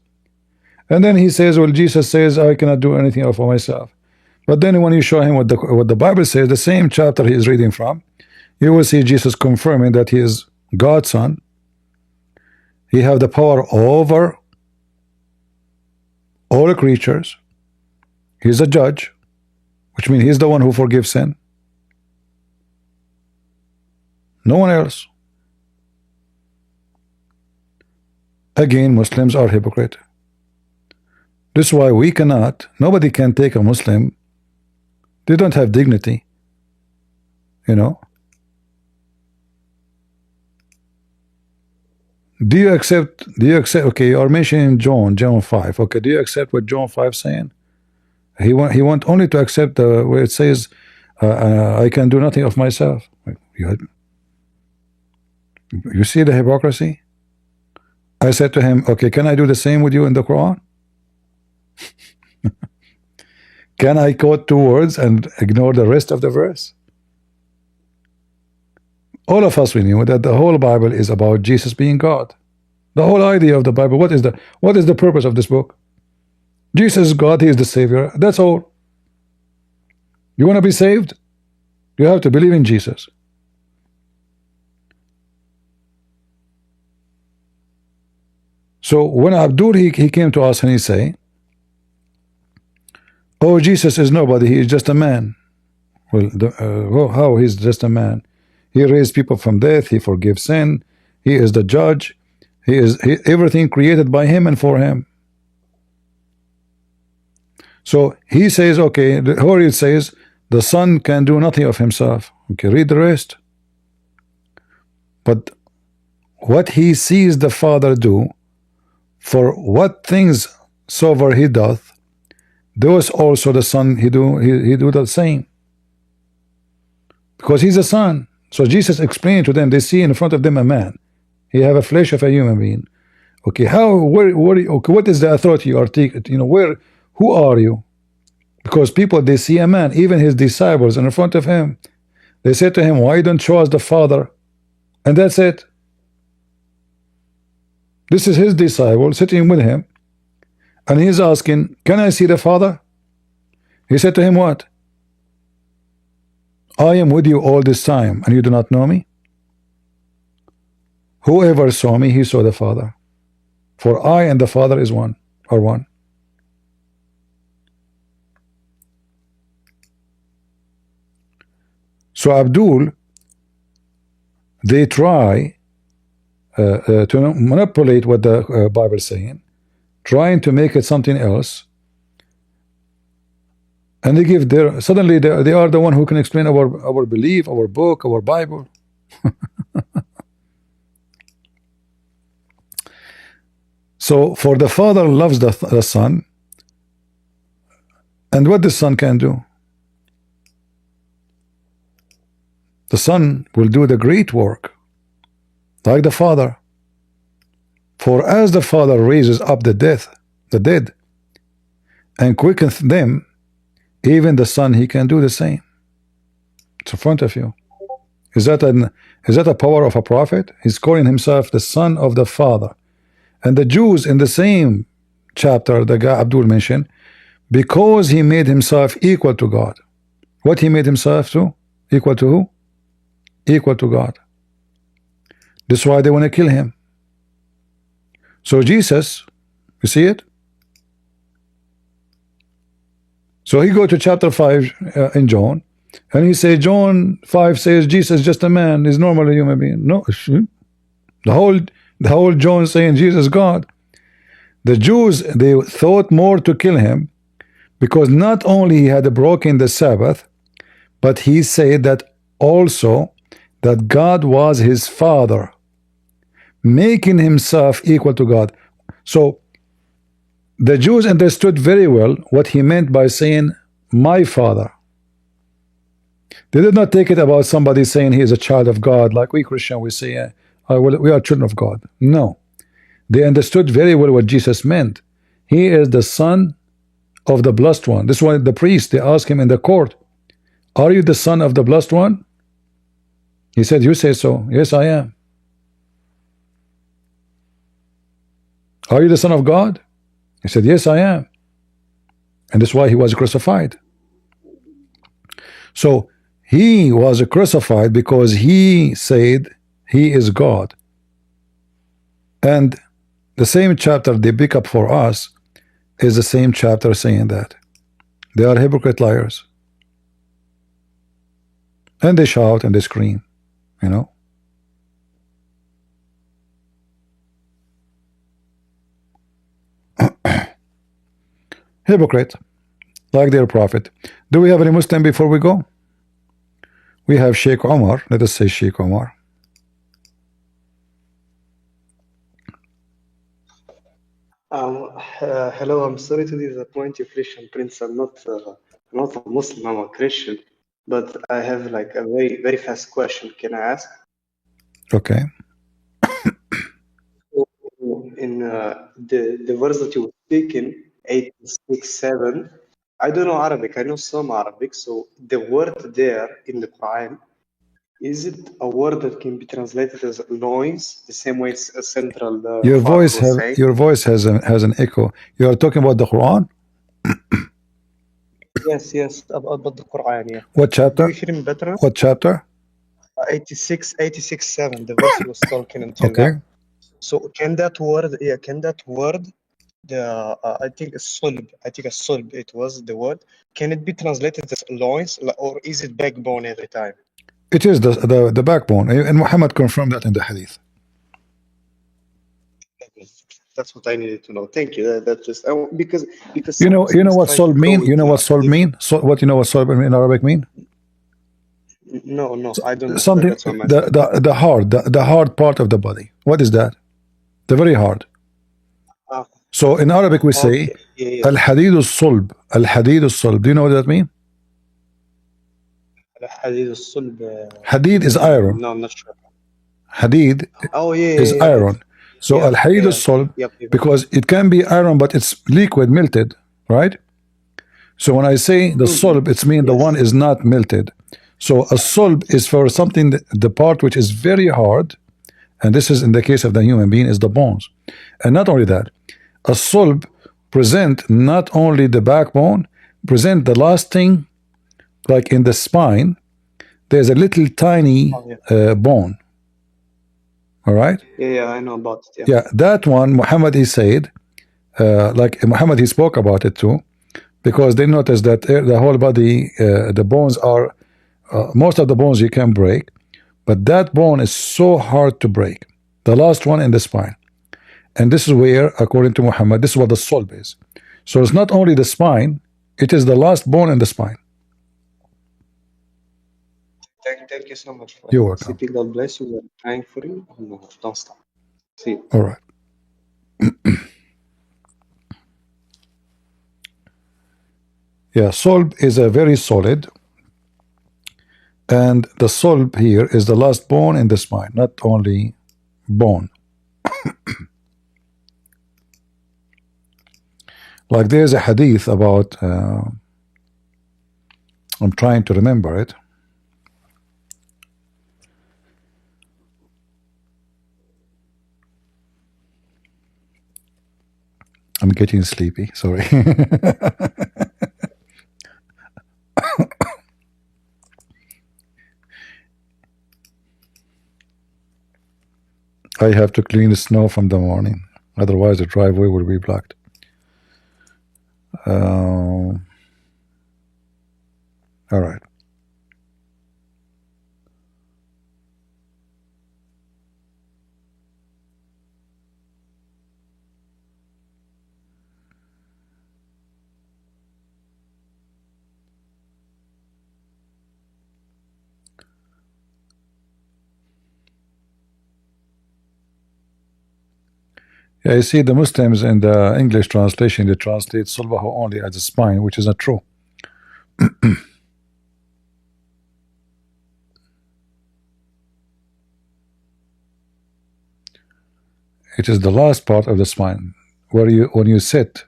S1: And then he says, well, Jesus says I cannot do anything for myself. But then when you show him what the Bible says, the same chapter he is reading from, you will see Jesus confirming that he is God's son. He have the power over all creatures. He's a judge, which means he's the one who forgives sin. No one else. Again, Muslims are hypocrite. This is why we cannot, nobody can take a Muslim. They don't have dignity, you know. Do you accept, okay, you are mentioning John 5, okay, do you accept what John 5 saying? He want only to accept where it says I can do nothing of myself. You see the hypocrisy? I said to him, okay, can I do the same with you in the Quran? Can I quote 2 words and ignore the rest of the verse? All of us, we knew that the whole Bible is about Jesus being God. The whole idea of the Bible, what is the purpose of this book? Jesus is God, he is the Savior. That's all. You want to be saved? You have to believe in Jesus. So when Abdul he came to us and he say, oh, Jesus is nobody, he is just a man. Well, how he's just a man? He raised people from death, he forgives sin, he is the judge, he is everything created by him and for him. So he says, okay, or it says the son can do nothing of himself. Okay, read the rest. But what he sees the Father do, for what things soever he doth, those also the Son he do the same, because he's a son. So Jesus explained to them, they see in front of them a man, he have a flesh of a human being. Okay, okay, what is the authority you are taking? You know, who are you? Because people, they see a man, even his disciples in front of him, they said to him, why don't you show us the Father? And that's it. This is his disciple sitting with him, and he's asking, can I see the Father? He said to him, what? I am with you all this time, and you do not know me? Whoever saw me, he saw the Father. For I and the Father is one, are one. So Abdul, they try to manipulate what the Bible is saying, trying to make it something else, and they give their, suddenly they are the one who can explain our belief, our book, our Bible. So for the Father loves the Son, and what the Son can do, the Son will do the great work like the Father. For as the Father raises up the dead, and quickens them, even the Son, he can do the same. It's in front of you. Is that a power of a prophet? He's calling himself the Son of the Father. And the Jews in the same chapter the guy Abdul mentioned, because he made himself equal to God. What he made himself to? Equal to who? Equal to God. That's why they want to kill him. So Jesus, you see it? So he go to chapter 5 in John, and he say John 5 says Jesus is just a man, he's normally a human being. No, the whole John saying Jesus God. The Jews, they thought more to kill him because not only he had broken the Sabbath, but he said that also that God was his Father, making himself equal to God. So the Jews understood very well what he meant by saying my Father. They did not take it about somebody saying he is a child of God, like we Christian we say we are children of God. No, they understood very well what Jesus meant. He is the Son of the Blessed One. This one, the priest, they asked him in the court, are you the Son of the Blessed One? He said, you say so. Yes, I am. Are you the Son of God? He said, yes, I am. And that's why he was crucified. So he was crucified because he said he is God. And the same chapter they pick up for us is the same chapter saying that. They are hypocrite liars. And they shout and they scream, you know. Hypocrite, like their prophet. Do we have any Muslim before we go? We have Sheikh Omar. Let us say Sheikh Omar.
S6: Hello, I'm sorry to disappoint you, Christian Prince. I'm not a Muslim, I'm a Christian. But I have like a very, very fast question. Can I ask?
S1: Okay.
S6: In the verse that you were speaking, 86:7, I don't know Arabic. I know some Arabic. So the word there in the Quran, is it a word that can be translated as loins, the same way it's a central
S1: Your
S6: Father
S1: voice
S6: was saying?
S1: your voice has an echo. You are talking about the Quran?
S6: Yes, about the Quran, yeah.
S1: What
S6: Do
S1: chapter?
S6: you hear me better now?
S1: What chapter?
S6: 86:7, the verse he was talking until
S1: Okay.
S6: now. So can that word, the I think a sulb, it was the word. Can it be translated as loins, or is it backbone every time?
S1: It is the backbone, and Muhammad confirmed that in the hadith.
S6: That's what I needed to know. Thank you. That's just because
S1: You know what
S6: try to
S1: solb
S6: go
S1: mean?
S6: with
S1: You know what solb mean? So what you know what solb in Arabic mean?
S6: No, I don't.
S1: Something
S6: That's what I'm asking.
S1: the hard part of the body. What is that? The very hard. So in Arabic we say
S6: okay.
S1: al-hadid al-sulb. Al-hadid al-sulb. Do you know what that means? Hadid is iron.
S6: No, I'm not sure.
S1: Hadid is iron. So al-hadid al-sulb, because it can be iron but it's liquid, melted, right? So when I say the sulb, it's mean the one is not melted. So a sulb is for something the part which is very hard, and this is in the case of the human being is the bones. And not only that, a sulb present not only the backbone, present the last thing like in the spine, there's a little tiny bone. All right?
S6: Yeah, I know about it.
S1: Yeah, that one, Muhammad, he said, like Muhammad, he spoke about it too, because they noticed that the whole body, the bones are, most of the bones you can break, but that bone is so hard to break. The last one in the spine. And this is where, according to Muhammad, this is what the sulb is. So it's not only the spine, it is the last bone in the spine.
S6: Thank you so much for
S1: You're welcome.
S6: CP. God bless you. We're praying for you. Don't stop. See you.
S1: All right. Yeah, sulb is a very solid, and the sulb here is the last bone in the spine, not only bone. Like there's a hadith about, I'm trying to remember it. I'm getting sleepy, sorry. I have to clean the snow from the morning, otherwise the driveway will be blocked. All right. Yeah, you see the Muslims in the English translation, they translate sulbahu only as a spine, which is not true. It is the last part of the spine, where you, when you sit.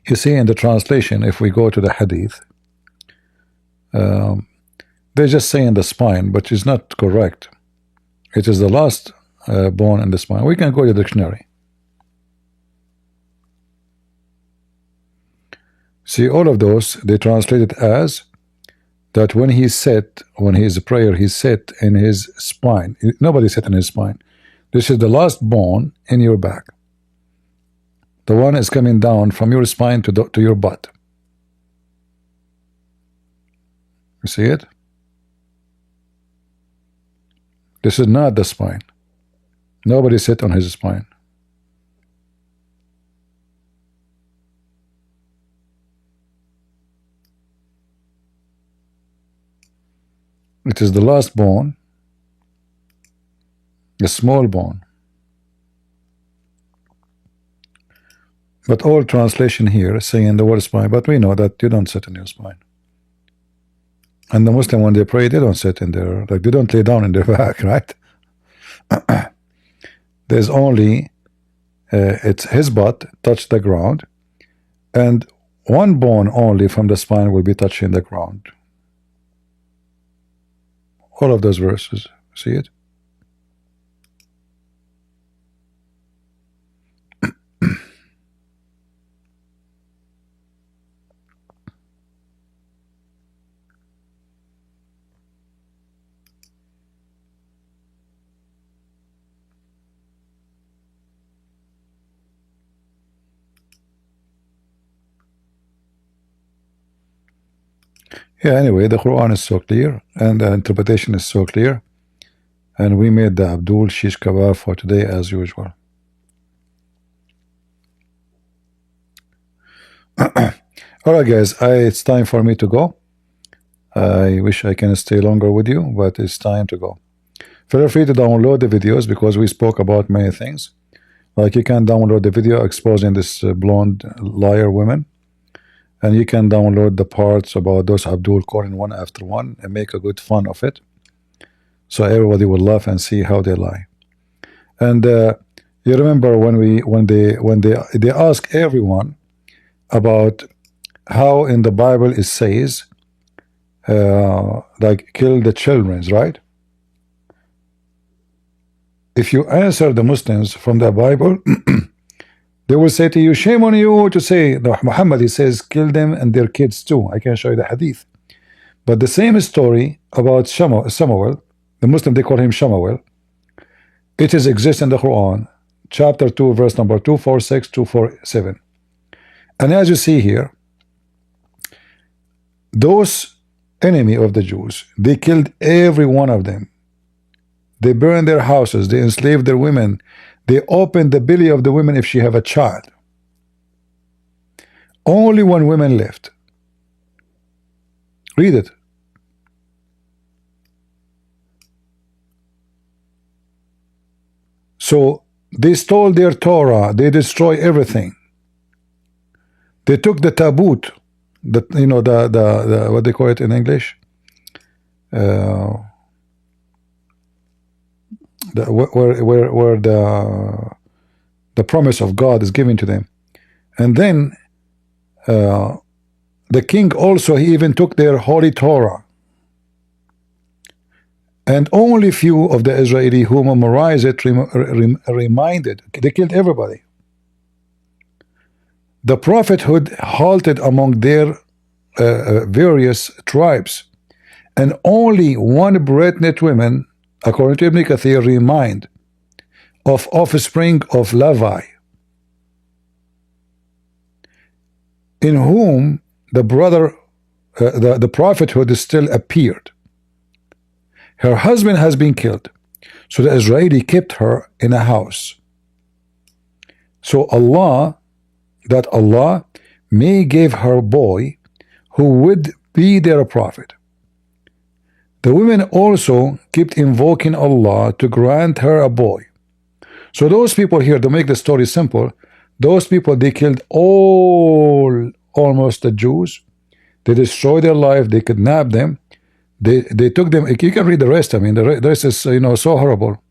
S1: You see in the translation, if we go to the hadith, they're just saying the spine, but it's not correct. It is the last bone in the spine. We can go to the dictionary. See, all of those, they translate it as that when he sat, when he's a prayer, he sat in his spine. Nobody sat in his spine. This is the last bone in your back. The one is coming down from your spine to your butt. You see it? This is not the spine. Nobody sit on his spine. It is the last bone, a small bone. But all translation here is saying the word spine, but we know that you don't sit in your spine. And the Muslim, when they pray, they don't sit in their, like they don't lay down in their back, right? There's only, it's his butt touch the ground, and one bone only from the spine will be touching the ground. All of those verses, see it? Yeah, anyway, the Quran is so clear, and the interpretation is so clear, and we made the Abdool shish kebab for today as usual. Alright guys, it's time for me to go. I wish I can stay longer with you, but it's time to go. Feel free to download the videos, because we spoke about many things. Like you can download the video exposing this blonde liar women, and you can download the parts about those Abdool calling one after one and make a good fun of it, so everybody will laugh and see how they lie. And you remember when they ask everyone about how in the Bible it says like kill the children, right? If you answer the Muslims from the Bible, they will say to you, shame on you to say, no, Muhammad, he says, kill them and their kids too. I can show you the hadith. But the same story about Samuel, the Muslim, they call him Samuel. It is exists in the Quran, chapter 2, verse number 246, 247. And as you see here, those enemy of the Jews, they killed every one of them. They burned their houses, they enslaved their women, they opened the belly of the women if she have a child. Only one woman left. Read it. So they stole their Torah, they destroy everything. They took the tabut, the what they call it in English, where the promise of God is given to them, and then the king also, he even took their holy Torah, and only few of the Israeli who memorized it reminded. They killed everybody. The prophethood halted among their various tribes, and only one pregnant woman, according to Ibn Kathir, remind of offspring of Levi, in whom the the prophethood still appeared. Her husband has been killed, so the Israeli kept her in a house. So Allah may give her boy who would be their prophet. The women also kept invoking Allah to grant her a boy. So those people here, to make the story simple, those people, they killed almost the Jews. They destroyed their life. They kidnapped them. They took them. You can read the rest. I mean, the rest is so horrible.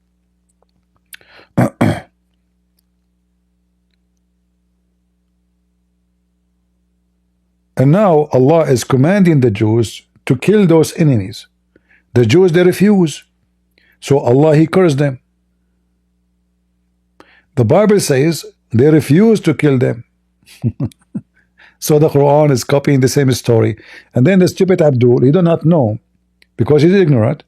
S1: And now Allah is commanding the Jews to kill those enemies. The Jews, they refuse. So Allah, he cursed them. The Bible says they refuse to kill them. So the Quran is copying the same story. And then the stupid Abdul, he do not know, because he's ignorant,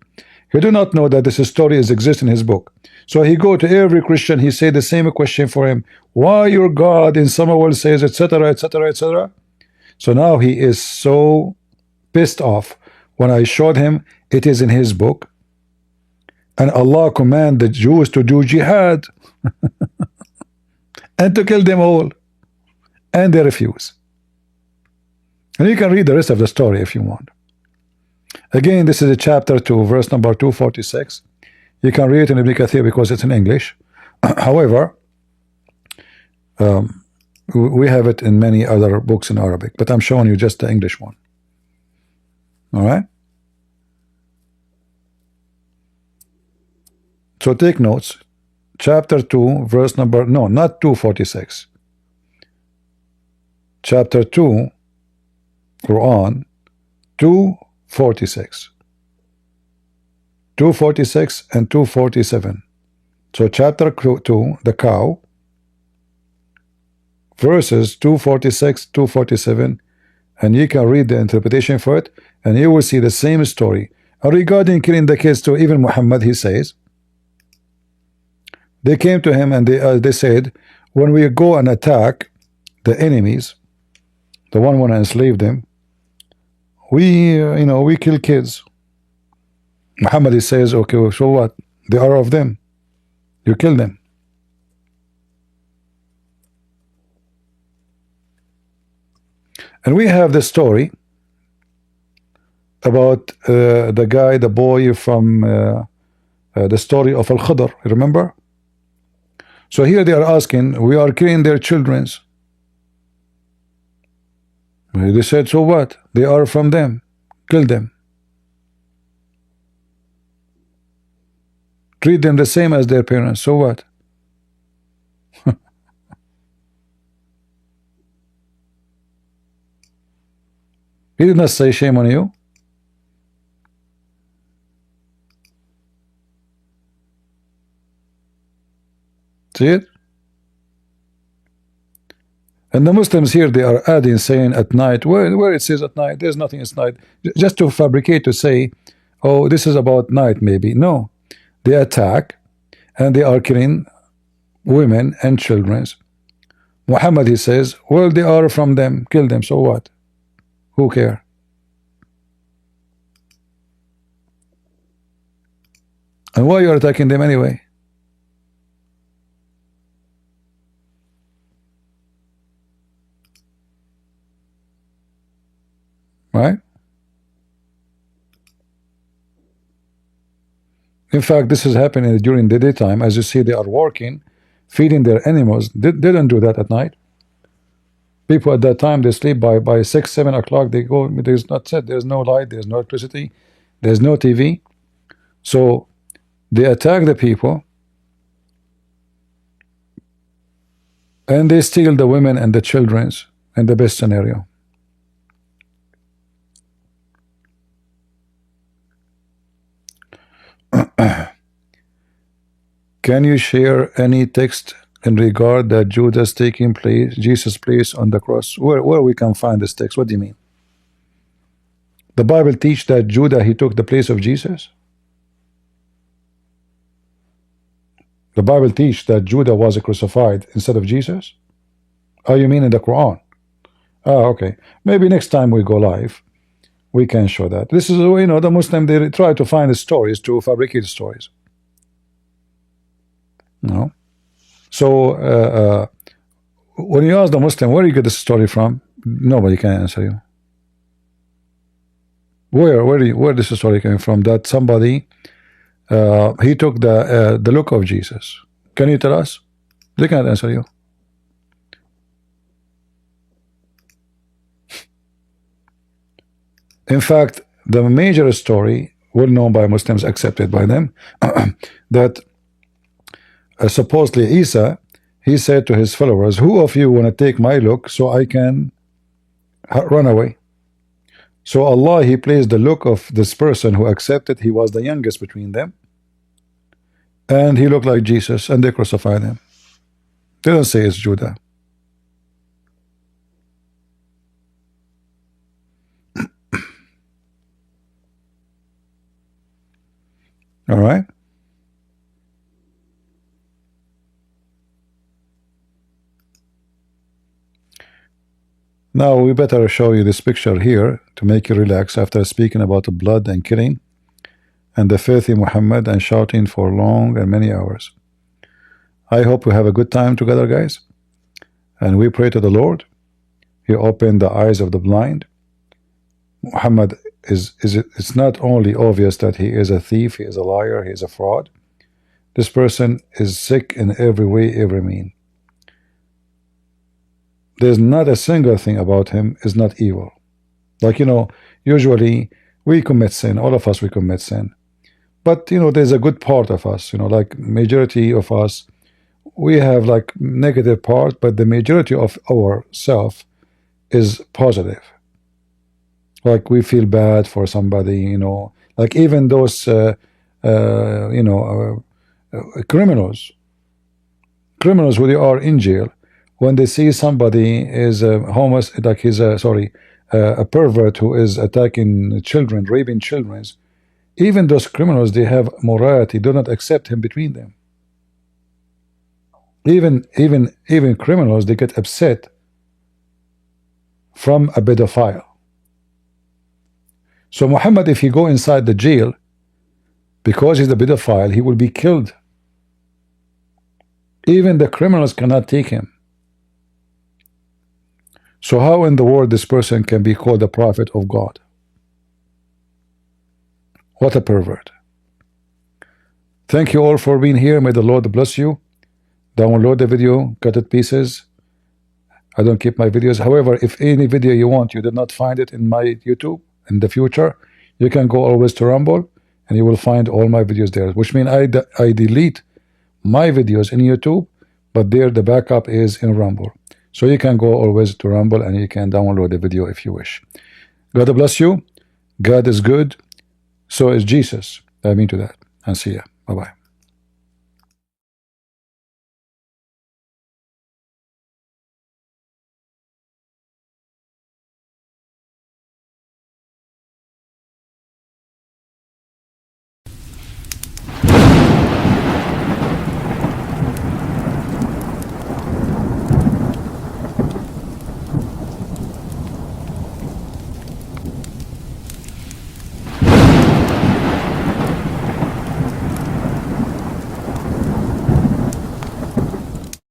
S1: he do not know that this story is exist in his book. So he go to every Christian, he say the same question for him. Why your God in Samuel says, etc., etc., etc. So now he is so pissed off when I showed him it is in his book, and Allah command the Jews to do jihad and to kill them all, and they refuse. And you can read the rest of the story if you want. Again, this is a chapter 2, verse number 246. You can read it in Ibn Kathir because it's in English. However, we have it in many other books in Arabic, but I'm showing you just the English one. All right? So take notes. Chapter 2, verse number, no, not 246. Chapter 2, Quran, 246. 246 and 247. So chapter 2, the cow, verses 246, 247, and you can read the interpretation for it, and you will see the same story. And regarding killing the kids too, even Muhammad, he says, they came to him and they said, when we go and attack the enemies, the one want to enslave them, we we kill kids. Muhammad, he says, okay, so what? They are of them. You kill them. And we have the story about the guy, the boy from the story of Al-Khadr, remember? So here they are asking, we are killing their children's. They said, so what? They are from them. Kill them. Treat them the same as their parents. So what? He did not say shame on you. See it? And the Muslims here, they are adding, saying at night, where it says at night, there's nothing at night. Just to fabricate, to say, oh, this is about night maybe. No. They attack, and they are killing women and children. Muhammad, he says, well, they are from them, kill them, so what? Who care? And why you are attacking them anyway? Right? In fact, this is happening during the daytime. As you see, they are working, feeding their animals. They don't do that at night. People at that time, they sleep by 6, 7 o'clock. They go, there's not set, there's no light, there's no electricity, there's no TV. So they attack the people, and they steal the women and the children in the best scenario. Can you share any text in regard that Judas taking place, Jesus' place on the cross? Where we can find this text? What do you mean? The Bible teach that Judah, he took the place of Jesus? The Bible teach that Judah was crucified instead of Jesus? Oh, you mean in the Quran? Oh, okay. Maybe next time we go live, we can show that. This is, you know, the Muslim, they try to find the stories, to fabricate stories. No. So when you ask the Muslim, where you get this story from, nobody can answer you. Where this story came from? That somebody he took the look of Jesus. Can you tell us? They can't answer you. In fact, the major story, well known by Muslims, accepted by them, that supposedly Isa, he said to his followers, who of you want to take my look so I can run away? So Allah, he placed the look of this person who accepted. He was the youngest between them, and he looked like Jesus, and they crucified him. They don't say it's Judah. All right. Now we better show you this picture here to make you relax after speaking about the blood and killing and the filthy Muhammad and shouting for long and many hours. I hope we have a good time together, guys, and we pray to the Lord. He opened the eyes of the blind. Muhammad it's not only obvious that he is a thief, he is a liar, he is a fraud. This person is sick in every way, every mean. There's not a single thing about him is not evil. Like, you know, usually we commit sin, all of us, we commit sin. But, you know, there's a good part of us, you know, like majority of us, we have like negative part, but the majority of our self is positive. Like we feel bad for somebody, you know, like even those, criminals who they are in jail, when they see somebody is homeless, like he's a pervert who is attacking children, raping children, even those criminals, they have morality, do not accept him between them. Even criminals, they get upset from a pedophile. So Muhammad, if he go inside the jail, because he's a pedophile, he will be killed. Even the criminals cannot take him. So how in the world this person can be called a prophet of God? What a pervert. Thank you all for being here. May the Lord bless you. Download the video, cut it pieces. I don't keep my videos. However, if any video you want, you did not find it in my YouTube in the future, you can go always to Rumble and you will find all my videos there, which means I delete my videos in YouTube, but there the backup is in Rumble. So you can go always to Rumble and you can download the video if you wish. God bless you. God is good. So is Jesus. I mean to that. And see ya. Bye-bye.